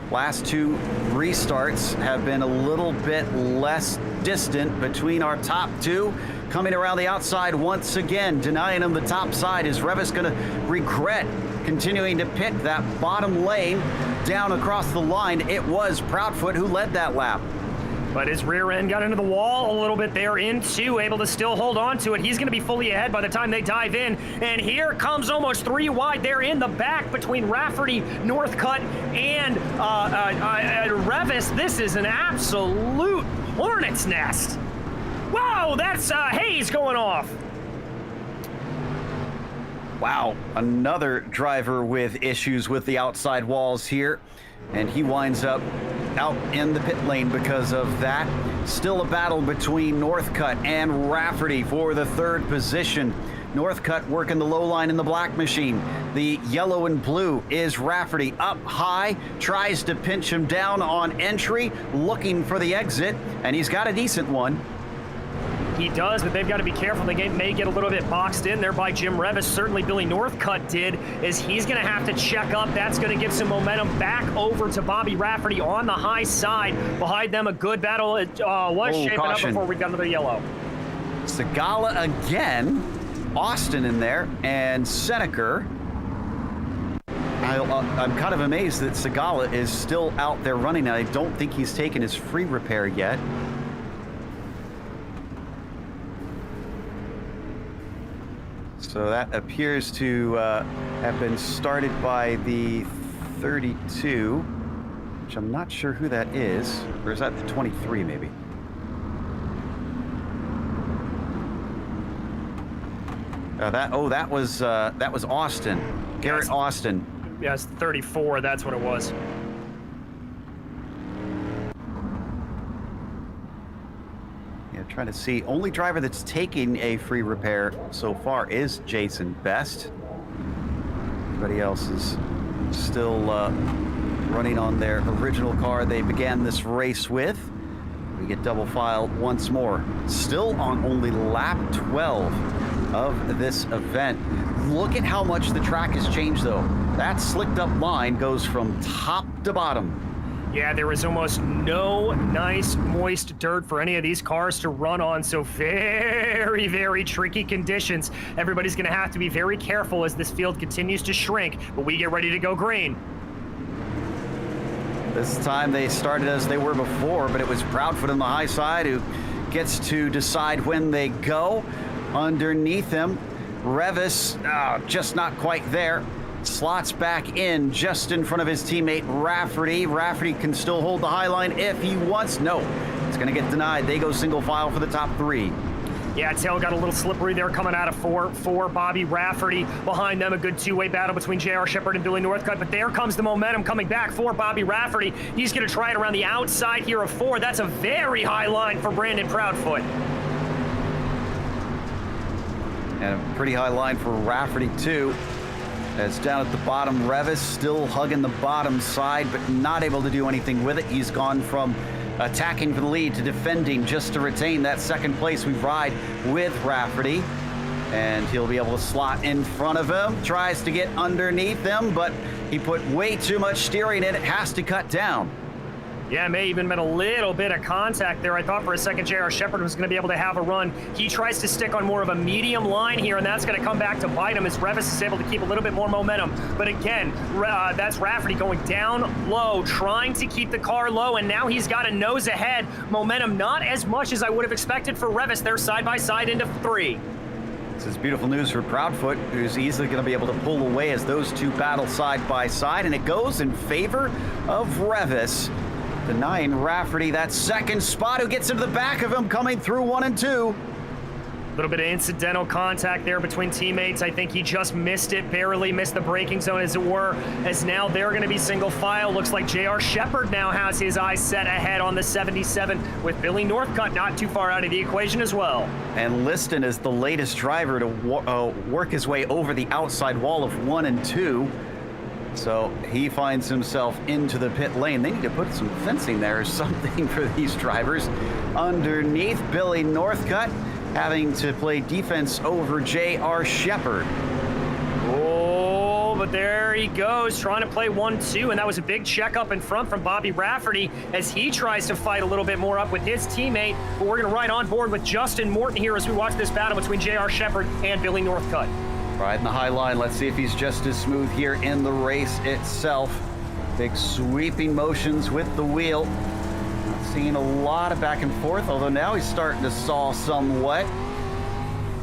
Last 2 restarts have been a little bit less distant between our top 2. Coming around the outside once again, denying him the top side. Is Revis going to regret continuing to pit that bottom lane down across the line? It was Proudfoot who led that lap. But his rear end got into the wall a little bit there, into able to still hold on to it. He's going to be fully ahead by the time they dive in. And here comes almost 3 wide there in the back between Rafferty, Northcutt, and Revis. This is an absolute hornet's nest. Whoa, that's haze going off. Wow, another driver with issues with the outside walls here. And he winds up out in the pit lane because of that. Still a battle between Northcutt and Rafferty for the 3rd position. Northcutt working the low line in the black machine. The yellow and blue is Rafferty up high, tries to pinch him down on entry, looking for the exit, and he's got a decent one. He does, but they've got to be careful. They may get a little bit boxed in there by Jim Revis. Certainly Billy Northcutt did, as he's going to have to check up. That's going to give some momentum back over to Bobby Rafferty on the high side. Behind them, a good battle. It was shaping caution. up before we got another yellow. Segala again, Austin in there, and Seneker. I'm kind of amazed that Segala is still out there running. I don't think he's taken his free repair yet. So that appears to have been started by the 32. which I'm not sure who that is. Or is that the 23 maybe? That was Austin. Garrett Yes. Austin. Yes, 34, that's what it was. Yeah, trying to see. Only driver that's taking a free repair so far is Jason Best. Everybody else is still running on their original car they began this race with. We get double file once more. Still on only lap 12 of this event. Look at how much the track has changed, though. That slicked up line goes from top to bottom. Yeah, there was almost no nice, moist dirt for any of these cars to run on, so very, very tricky conditions. Everybody's going to have to be very careful as this field continues to shrink, but we get ready to go green. This time they started as they were before, but it was Proudfoot on the high side who gets to decide when they go. Underneath him, Revis, just not quite there. Slots back in just in front of his teammate Rafferty. Rafferty can still hold the high line if he wants. No, it's going to get denied. They go single file for the top three. Yeah, tail got a little slippery there coming out of four. Bobby Rafferty behind them. A good two-way battle between J.R. Shepard and Billy Northcutt. But there comes the momentum coming back for Bobby Rafferty. He's going to try it around the outside here of 4. That's a very high line for Brandon Proudfoot. And a pretty high line for Rafferty, too. As down at the bottom, Revis still hugging the bottom side, but not able to do anything with it. He's gone from attacking for the lead to defending just to retain that second place. We ride with Rafferty, and he'll be able to slot in front of him. Tries to get underneath him, but he put way too much steering in it. Has to cut down. Yeah, may even been a little bit of contact there. I thought for a second J.R. Shepard was going to be able to have a run. He tries to stick on more of a medium line here, and that's going to come back to bite him as Revis is able to keep a little bit more momentum. But again, that's Rafferty going down low, trying to keep the car low, and now he's got a nose ahead. Momentum not as much as I would have expected for Revis. They're side by side into 3. This is beautiful news for Proudfoot, who's easily going to be able to pull away as those two battle side by side, and it goes in favor of Revis, denying Rafferty that second spot, who gets into the back of him coming through 1 and 2. A little bit of incidental contact there between teammates. I think he just missed it, barely missed the braking zone, as it were, as now they're going to be single file. Looks like J.R. Shepard now has his eyes set ahead on the 77, with Billy Northcutt not too far out of the equation as well. And Liston is the latest driver to work his way over the outside wall of 1 and 2. So he finds himself into the pit lane. They need to put some fencing there or something for these drivers. Underneath, Billy Northcutt having to play defense over J.R. Shepard. Oh, but there he goes, trying to play 1-2, and that was a big check up in front from Bobby Rafferty as he tries to fight a little bit more up with his teammate. But we're going to ride on board with Justin Morton here as we watch this battle between J.R. Shepard and Billy Northcutt. Riding the high line. Let's see if he's just as smooth here in the race itself. Big sweeping motions with the wheel. Not seeing a lot of back and forth, although now he's starting to saw somewhat.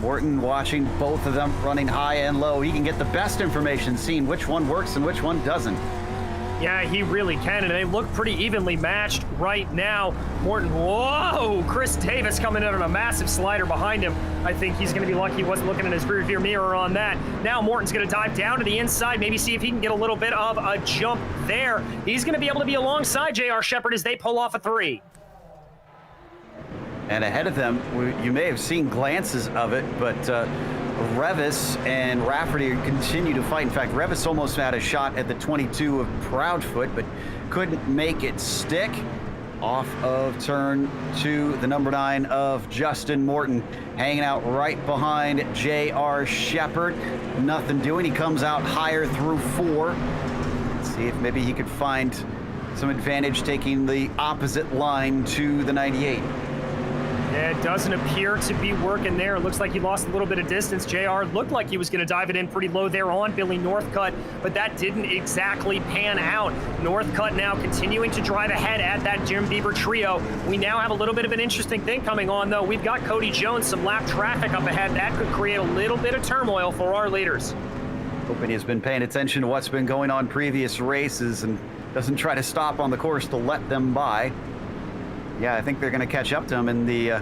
Morton watching both of them running high and low. He can get the best information, seeing which one works and which one doesn't. Yeah, he really can, and they look pretty evenly matched right now. Morton, whoa! Chris Davis coming in on a massive slider behind him. I think he's going to be lucky he wasn't looking in his rearview mirror on that. Now Morton's going to dive down to the inside, maybe see if he can get a little bit of a jump there. He's going to be able to be alongside J.R. Shepard as they pull off a 3. And ahead of them, you may have seen glances of it, but Revis and Rafferty continue to fight. In fact, Revis almost had a shot at the 22 of Proudfoot, but couldn't make it stick. Off of turn 2, the number 9 of Justin Morton, hanging out right behind J.R. Shepard. Nothing doing. He comes out higher through 4. Let's see if maybe he could find some advantage taking the opposite line to the 98. Yeah, it doesn't appear to be working there. It looks like he lost a little bit of distance. JR looked like he was going to dive it in pretty low there on Billy Northcutt, but that didn't exactly pan out. Northcutt now continuing to drive ahead at that Jim Bieber trio. We now have a little bit of an interesting thing coming on, though. We've got Cody Jones, some lap traffic up ahead. That could create a little bit of turmoil for our leaders. Hoping he's been paying attention to what's been going on previous races and doesn't try to stop on the course to let them by. Yeah, I think they're going to catch up to him in the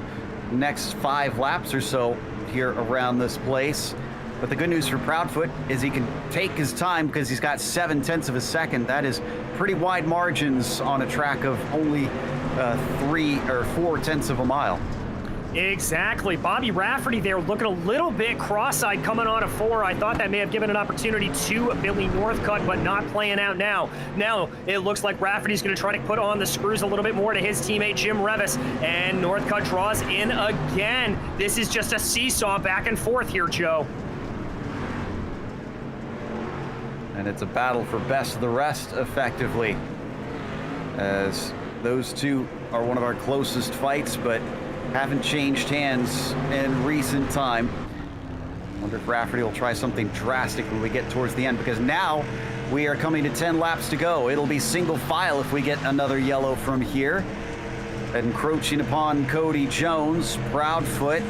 next 5 laps or so here around this place. But the good news for Proudfoot is he can take his time because he's got 7/10 of a second. That is pretty wide margins on a track of only 3 or 4/10 of a mile. Exactly. Bobby Rafferty there looking a little bit cross-eyed coming on a 4. I thought that may have given an opportunity to Billy Northcutt, but not playing out now. Now it looks like Rafferty's going to try to put on the screws a little bit more to his teammate Jim Revis, and Northcutt draws in again. This is just a seesaw back and forth here, Joe. And it's a battle for best of the rest, effectively, as those two are one of our closest fights, but haven't changed hands in recent time. Wonder if Rafferty will try something drastic when we get towards the end, because now we are coming to 10 laps to go. It'll be single file if we get another yellow from here. Encroaching upon Cody Jones, Proudfoot,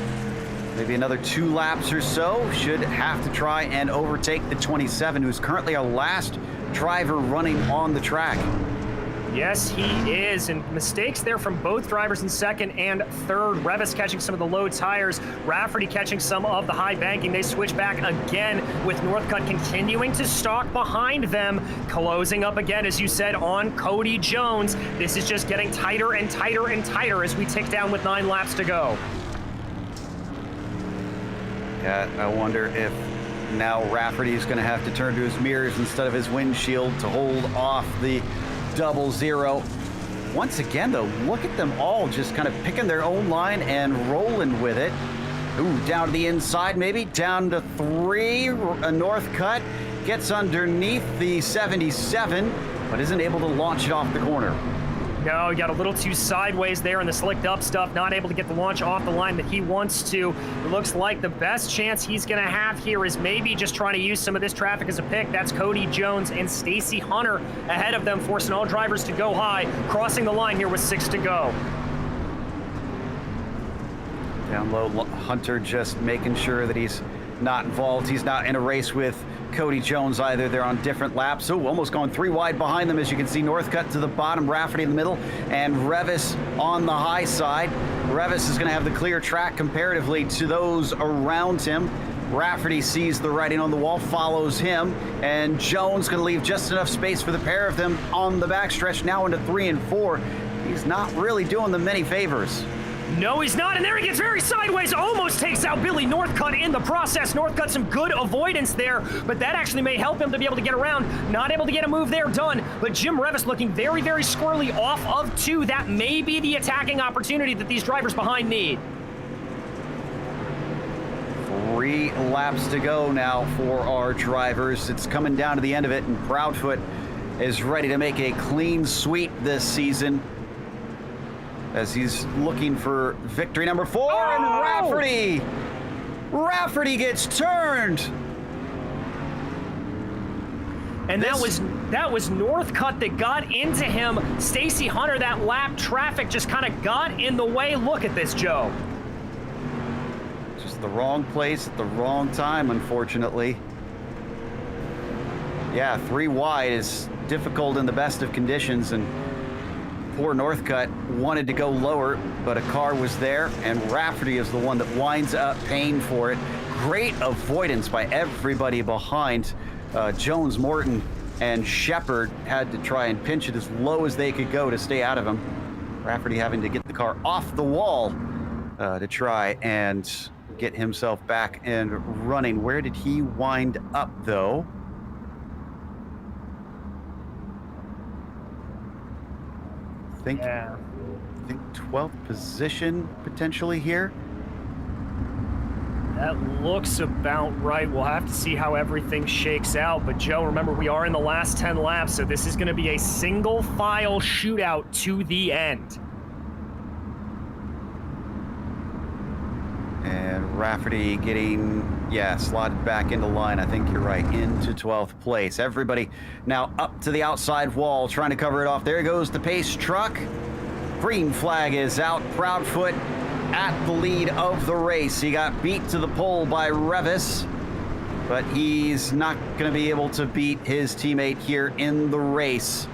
maybe another 2 laps or so. Should have to try and overtake the 27, who's currently our last driver running on the track. Yes, he is, and mistakes there from both drivers in second and third. Revis catching some of the low tires, Rafferty catching some of the high banking. They switch back again with Northcutt continuing to stalk behind them, closing up again, as you said, on Cody Jones. This is just getting tighter and tighter and tighter as we tick down with 9 laps to go. Yeah, I wonder if now Rafferty's going to have to turn to his mirrors instead of his windshield to hold off the 00. Once again, though, look at them all just kind of picking their own line and rolling with it. Ooh, down to the inside, maybe down to 3. Northcutt gets underneath the 77, but isn't able to launch it off the corner. No, he got a little too sideways there in the slicked up stuff, not able to get the launch off the line that he wants to. It looks like the best chance he's going to have here is maybe just trying to use some of this traffic as a pick. That's Cody Jones and Stacy Hunter ahead of them, forcing all drivers to go high, crossing the line here with 6 to go. Down low, Hunter just making sure that he's not involved. He's not in a race with Cody Jones either. They're on different laps. Oh, almost going 3 wide behind them. As you can see, Northcutt to the bottom, Rafferty in the middle, and Revis on the high side. Revis is going to have the clear track comparatively to those around him. Rafferty sees the writing on the wall, follows him, and Jones going to leave just enough space for the pair of them on the backstretch, now into 3 and 4. He's not really doing them many favors. No, he's not, and there he gets very sideways, almost takes out Billy Northcutt in the process. Northcutt some good avoidance there, but that actually may help him to be able to get around. Not able to get a move there done, but Jim Revis looking very, very squirrely off of 2. That may be the attacking opportunity that these drivers behind need. 3 laps to go now for our drivers. It's coming down to the end of it, and Proudfoot is ready to make a clean sweep this season, as he's looking for victory number 4, and Rafferty gets turned. And that was Northcutt that got into him. Stacy Hunter, that lap traffic just kind of got in the way. Look at this, Joe. Just the wrong place at the wrong time, unfortunately. Yeah, 3 wide is difficult in the best of conditions, and poor Northcutt wanted to go lower, but a car was there, and Rafferty is the one that winds up paying for it. Great avoidance by everybody behind. Jones, Morton, and Shepard had to try and pinch it as low as they could go to stay out of him. Rafferty having to get the car off the wall to try and get himself back and running. Where did he wind up, though? I think 12th position potentially here. That looks about right. We'll have to see how everything shakes out. But Joe, remember, we are in the last 10 laps, so this is going to be a single file shootout to the end. And Rafferty getting, slotted back into line. I think you're right, into 12th place. Everybody now up to the outside wall, trying to cover it off. There goes the pace truck. Green flag is out. Proudfoot at the lead of the race. He got beat to the pole by Revis, but he's not going to be able to beat his teammate here in the race.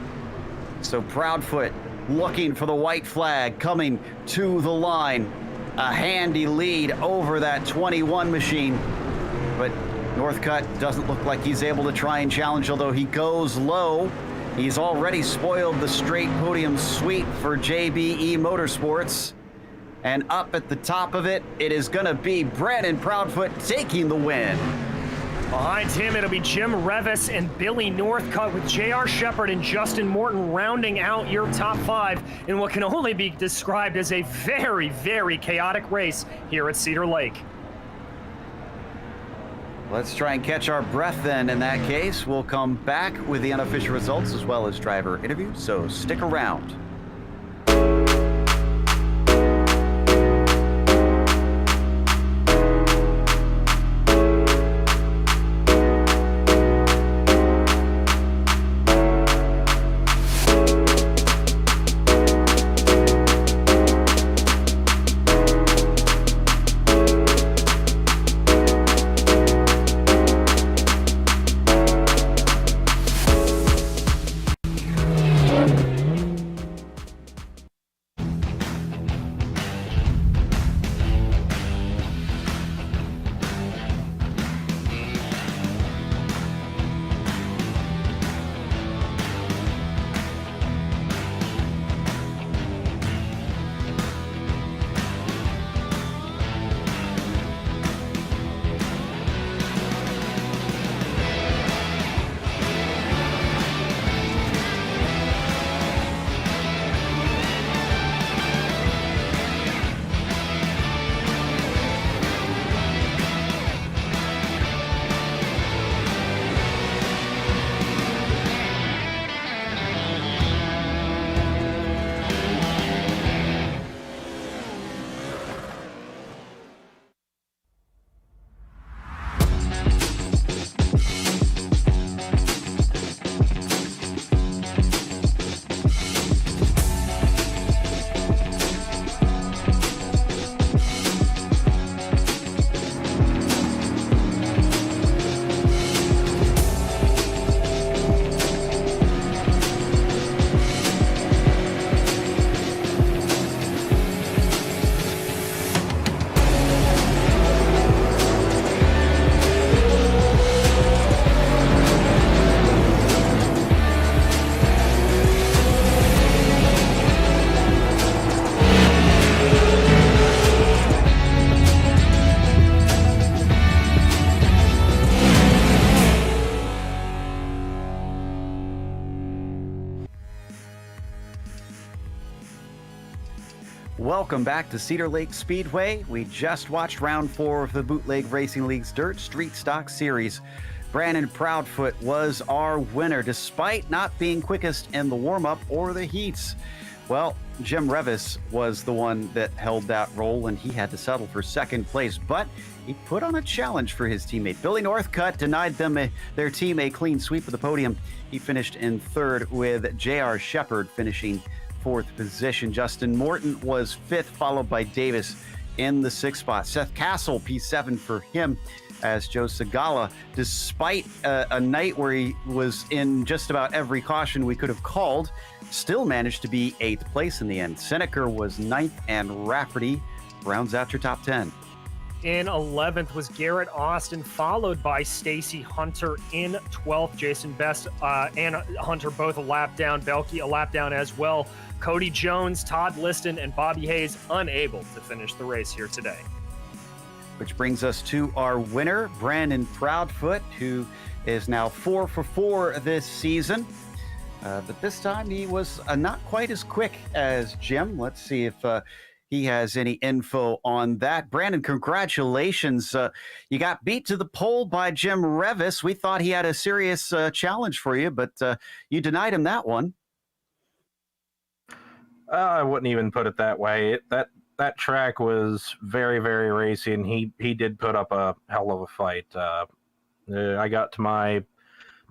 So Proudfoot looking for the white flag, coming to the line. A handy lead over that 21 machine. But Northcutt doesn't look like he's able to try and challenge, although he goes low. He's already spoiled the straight podium sweep for JBE Motorsports. And up at the top of it, it is going to be Brandon Proudfoot taking the win. Behind him, it'll be Jim Revis and Billy Northcutt, with J.R. Shepard and Justin Morton rounding out your top 5 in what can only be described as a very, very chaotic race here at Cedar Lake. Let's try and catch our breath then. In that case, we'll come back with the unofficial results as well as driver interviews, so stick around. Welcome back to Cedar Lake Speedway. We just watched round 4 of the Bootleg Racing League's Dirt Street Stock Series. Brandon Proudfoot was our winner, despite not being quickest in the warm-up or the heats. Well, Jim Revis was the one that held that role, and he had to settle for second place, but he put on a challenge for his teammate. Billy Northcutt denied their team a clean sweep of the podium. He finished in third, with J.R. Shepard finishing 4th position. Justin Morton was 5th, followed by Davis in the 6th spot. Seth Castle, P7 for him, as Joe Segala, despite a night where he was in just about every caution we could have called, still managed to be 8th place in the end. Seneker was 9th, and Rafferty rounds out your top 10. In 11th was Garrett Austin, followed by Stacy Hunter in 12th. Jason Best and Hunter both a lap down. Belke a lap down as well. Cody Jones, Todd Liston, and Bobby Hayes unable to finish the race here today. Which brings us to our winner, Brandon Proudfoot, who is now 4 for 4 this season. But this time he was not quite as quick as Jim. Let's see if he has any info on that. Brandon, congratulations. You got beat to the pole by Jim Revis. We thought he had a serious challenge for you, but you denied him that one. I wouldn't even put it that way. That track was very, very racy, and he did put up a hell of a fight. I got to my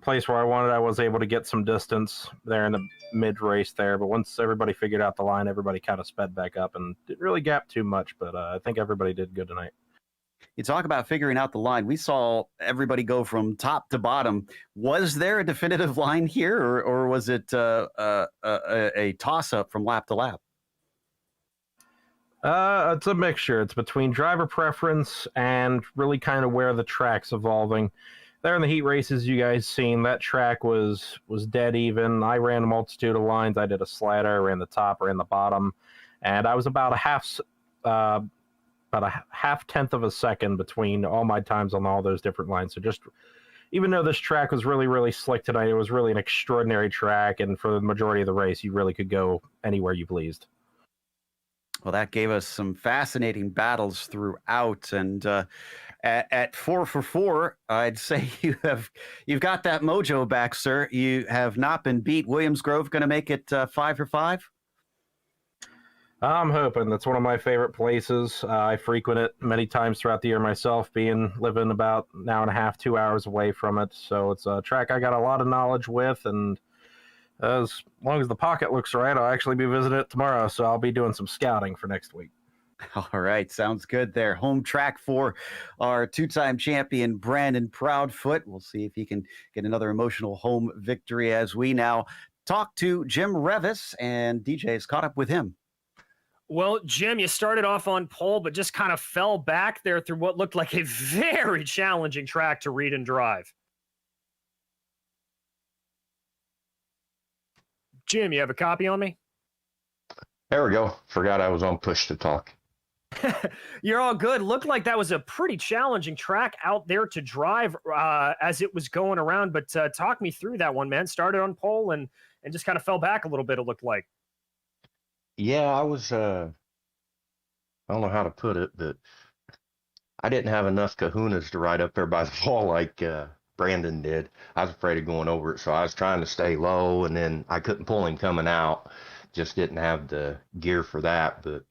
place where I wanted. I was able to get some distance there in the mid-race there, but once everybody figured out the line, everybody kind of sped back up and didn't really gap too much, but I think everybody did good tonight. you talk about figuring out the line. We saw everybody go from top to bottom. Was there a definitive line here, or was it a toss-up from lap to lap? It's a mixture. It's between driver preference and really kind of where the track's evolving. There in the heat races you guys seen, that track was dead even. I ran a multitude of lines. I did a slider, I ran the top, ran the bottom, and I was about a half tenth of a second between all my times on all those different lines. So just even though this track was really, really slick tonight, it was really an extraordinary track, and for the majority of the race, you really could go anywhere you pleased. Well, that gave us some fascinating battles throughout, and at 4 for 4, I'd say you've got that mojo back, sir. You have not been beat. Williams Grove going to make it 5 for 5. I'm hoping. That's one of my favorite places. I frequent it many times throughout the year myself, living about an hour and a half, 2 hours away from it. So it's a track I got a lot of knowledge with, and as long as the pocket looks right, I'll actually be visiting it tomorrow. So I'll be doing some scouting for next week. All right, sounds good there. Home track for our two-time champion, Brandon Proudfoot. We'll see if he can get another emotional home victory as we now talk to Jim Revis, and DJ is caught up with him. Well, Jim, you started off on pole, but just kind of fell back there through what looked like a very challenging track to read and drive. Jim, you have a copy on me? There we go. Forgot I was on push to talk. You're all good. Looked like that was a pretty challenging track out there to drive as it was going around. But talk me through that one, man. Started on pole and just kind of fell back a little bit, it looked like. Yeah, I was, I don't know how to put it, but I didn't have enough kahunas to ride up there by the wall like Brandon did. I was afraid of going over it, so I was trying to stay low, and then I couldn't pull him coming out. Just didn't have the gear for that. But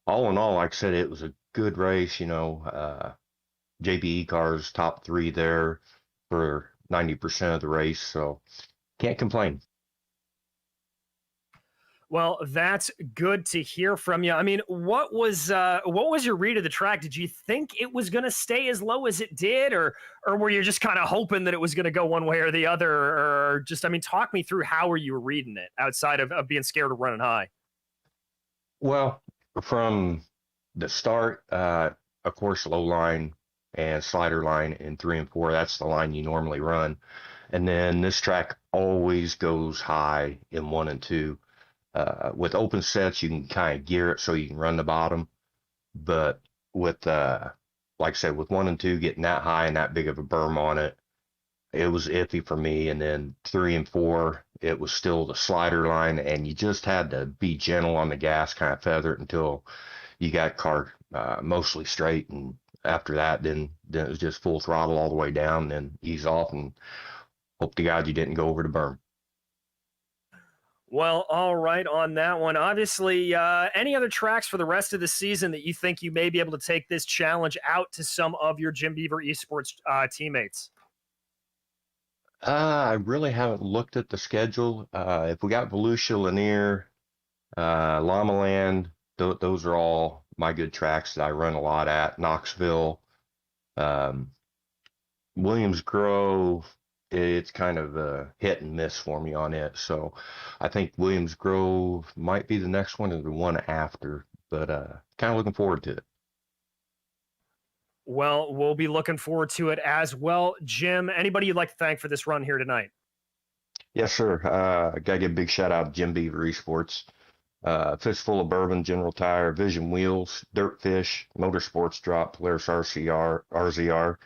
all in all, like I said, it was a good race. JBE cars top 3 there for 90% of the race, so can't complain. Well, that's good to hear from you. I mean, what was your read of the track? Did you think it was going to stay as low as it did, or were you just kind of hoping that it was going to go one way or the other? Or just, I mean, talk me through how were you reading it outside of being scared of running high? Well, from the start, of course, low line and slider line in 3 and 4, that's the line you normally run. And then this track always goes high in 1 and 2. With open sets, you can kind of gear it so you can run the bottom. But with, like I said, with 1 and 2 getting that high and that big of a berm on it, it was iffy for me. And then 3 and 4, it was still the slider line, and you just had to be gentle on the gas, kind of feather it until you got car mostly straight. And after that, then it was just full throttle all the way down, then ease off and hope to God you didn't go over the berm. Well, all right on that one. Obviously, any other tracks for the rest of the season that you think you may be able to take this challenge out to some of your Jim Beaver Esports teammates? I really haven't looked at the schedule. If we got Volusia, Lanier, Llama Land, those are all my good tracks that I run a lot at. Knoxville, Williams Grove, it's kind of a hit and miss for me on it. So I think Williams Grove might be the next one or the one after, but kind of looking forward to it. Well, we'll be looking forward to it as well. Jim, anybody you'd like to thank for this run here tonight? Yes, sir. I got to give a big shout out to Jim Beaver Esports. Fistful of Bourbon, General Tire, Vision Wheels, Dirtfish, Motorsports Drop, Polaris RZR,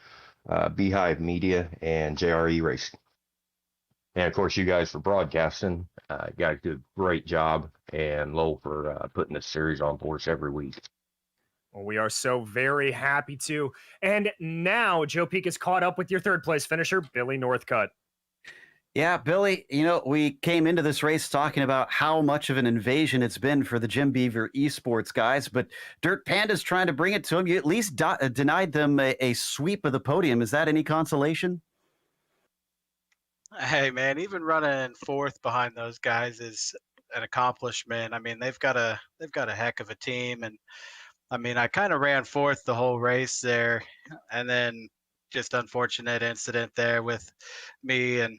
Beehive Media, and JRE Racing. And of course, you guys for broadcasting. You guys do a great job, and Lowell for putting this series on for us every week. Well, we are so very happy to. And now Joe Peak is caught up with your third place finisher, Billy Northcutt. Yeah, Billy, we came into this race talking about how much of an invasion it's been for the Jim Beaver Esports guys, but Dirt Panda's trying to bring it to them. You at least denied them a sweep of the podium. Is that any consolation? Hey, man, even running fourth behind those guys is an accomplishment. I mean, they've got a heck of a team, and I mean, I kind of ran fourth the whole race there, and then just unfortunate incident there with me and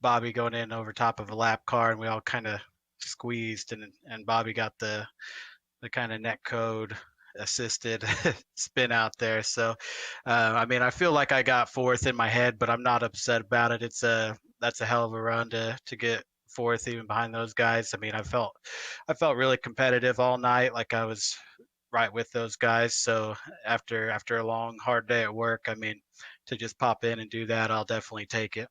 Bobby going in over top of a lap car, and we all kind of squeezed, and Bobby got the kind of net code assisted spin out there. So, I mean, I feel like I got fourth in my head, but I'm not upset about it. That's a hell of a run to get fourth even behind those guys. I mean, I felt really competitive all night, like I was right with those guys. So after a long hard day at work, I mean, to just pop in and do that, I'll definitely take it.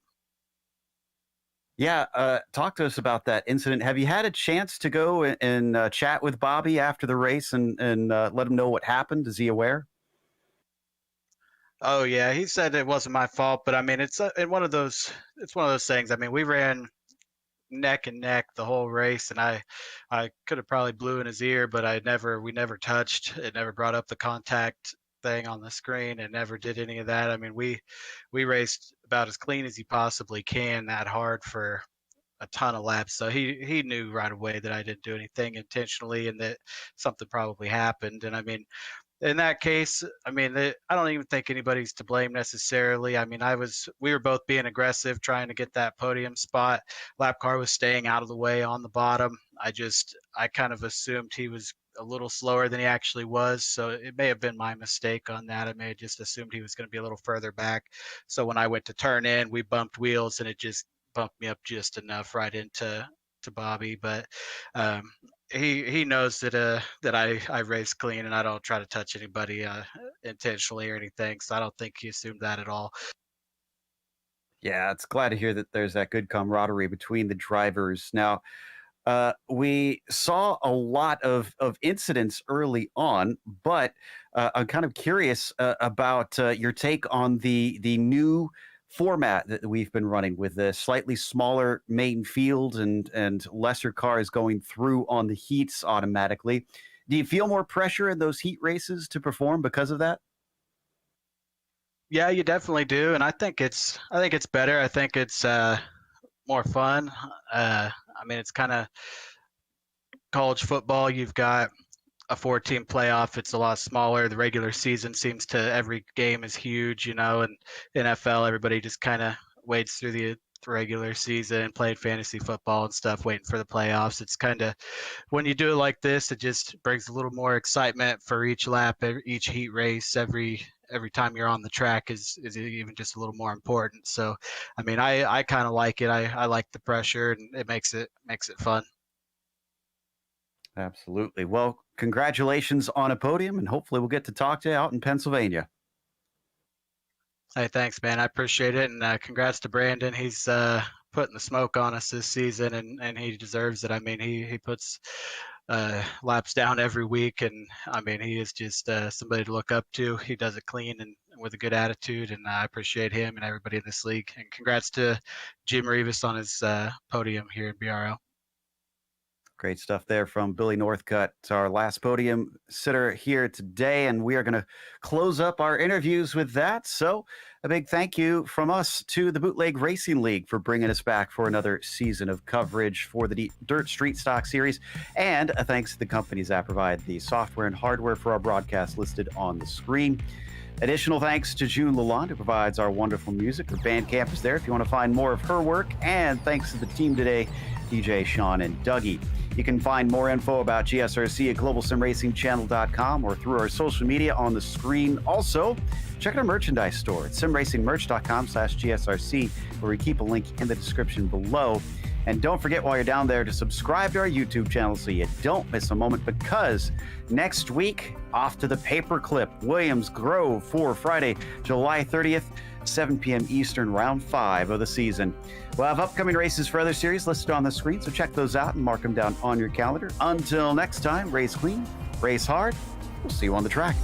Yeah, talk to us about that incident. Have you had a chance to go and chat with Bobby after the race and let him know what happened? Is he aware? Oh yeah, he said it wasn't my fault, but I mean, it's one of those things. I mean, we ran neck and neck the whole race, and I could have probably blew in his ear, but we never touched. It never brought up the contact thing on the screen, and never did any of that. I mean, we raced about as clean as you possibly can, that hard for a ton of laps. So he knew right away that I didn't do anything intentionally, and that something probably happened. And I mean, in that case, I mean, I don't even think anybody's to blame necessarily. I mean, we were both being aggressive, trying to get that podium spot. Lap car was staying out of the way on the bottom. I kind of assumed he was a little slower than he actually was. So it may have been my mistake on that. I may have just assumed he was going to be a little further back. So when I went to turn in, we bumped wheels, and it just bumped me up just enough right into Bobby. But he knows that I race clean, and I don't try to touch anybody intentionally or anything. So I don't think he assumed that at all. Yeah, it's glad to hear that there's that good camaraderie between the drivers. Now, we saw a lot of incidents early on, but I'm kind of curious about your take on the new format that we've been running with the slightly smaller main field and lesser cars going through on the heats automatically. Do you feel more pressure in those heat races to perform because of that? Yeah, you definitely do, and I think it's better. I think it's more fun. I mean, it's kind of college football. You've got a 4-team playoff. It's a lot smaller. The regular season seems to every game is huge, and NFL, everybody just kind of wades through the regular season and played fantasy football and stuff, waiting for the playoffs. It's kind of, when you do it like this, it just brings a little more excitement for each lap, each heat race, every time you're on the track is even just a little more important. So, I mean, I kind of like it. I like the pressure, and it makes it fun. Absolutely. Well, congratulations on a podium, and hopefully we'll get to talk to you out in Pennsylvania. Hey, thanks, man. I appreciate it, and congrats to Brandon. He's putting the smoke on us this season, and he deserves it. I mean, he puts laps down every week, and I mean, he is just somebody to look up to. He does it clean and with a good attitude, and I appreciate him and everybody in this league. And congrats to Jim Rivas on his podium here in BRL. Great stuff there from Billy Northcutt. It's our last podium sitter here today, and we are going to close up our interviews with that. So a big thank you from us to the Bootleg Racing League for bringing us back for another season of coverage for the Dirt Street Stock Series, and a thanks to the companies that provide the software and hardware for our broadcast listed on the screen. Additional thanks to June Lalonde, who provides our wonderful music. Her Bandcamp is there if you want to find more of her work. And thanks to the team today, DJ, Sean, and Dougie. You can find more info about GSRC at globalsimracingchannel.com or through our social media on the screen. Also, check out our merchandise store at simracingmerch.com/GSRC, where we keep a link in the description below. And don't forget, while you're down there, to subscribe to our YouTube channel so you don't miss a moment, because next week, off to the Paperclip Williams Grove for Friday, July 30th, 7 p.m. Eastern, round 5 of the season. We'll have upcoming races for other series listed on the screen, so check those out and mark them down on your calendar. Until next time, race clean, race hard. We'll see you on the track.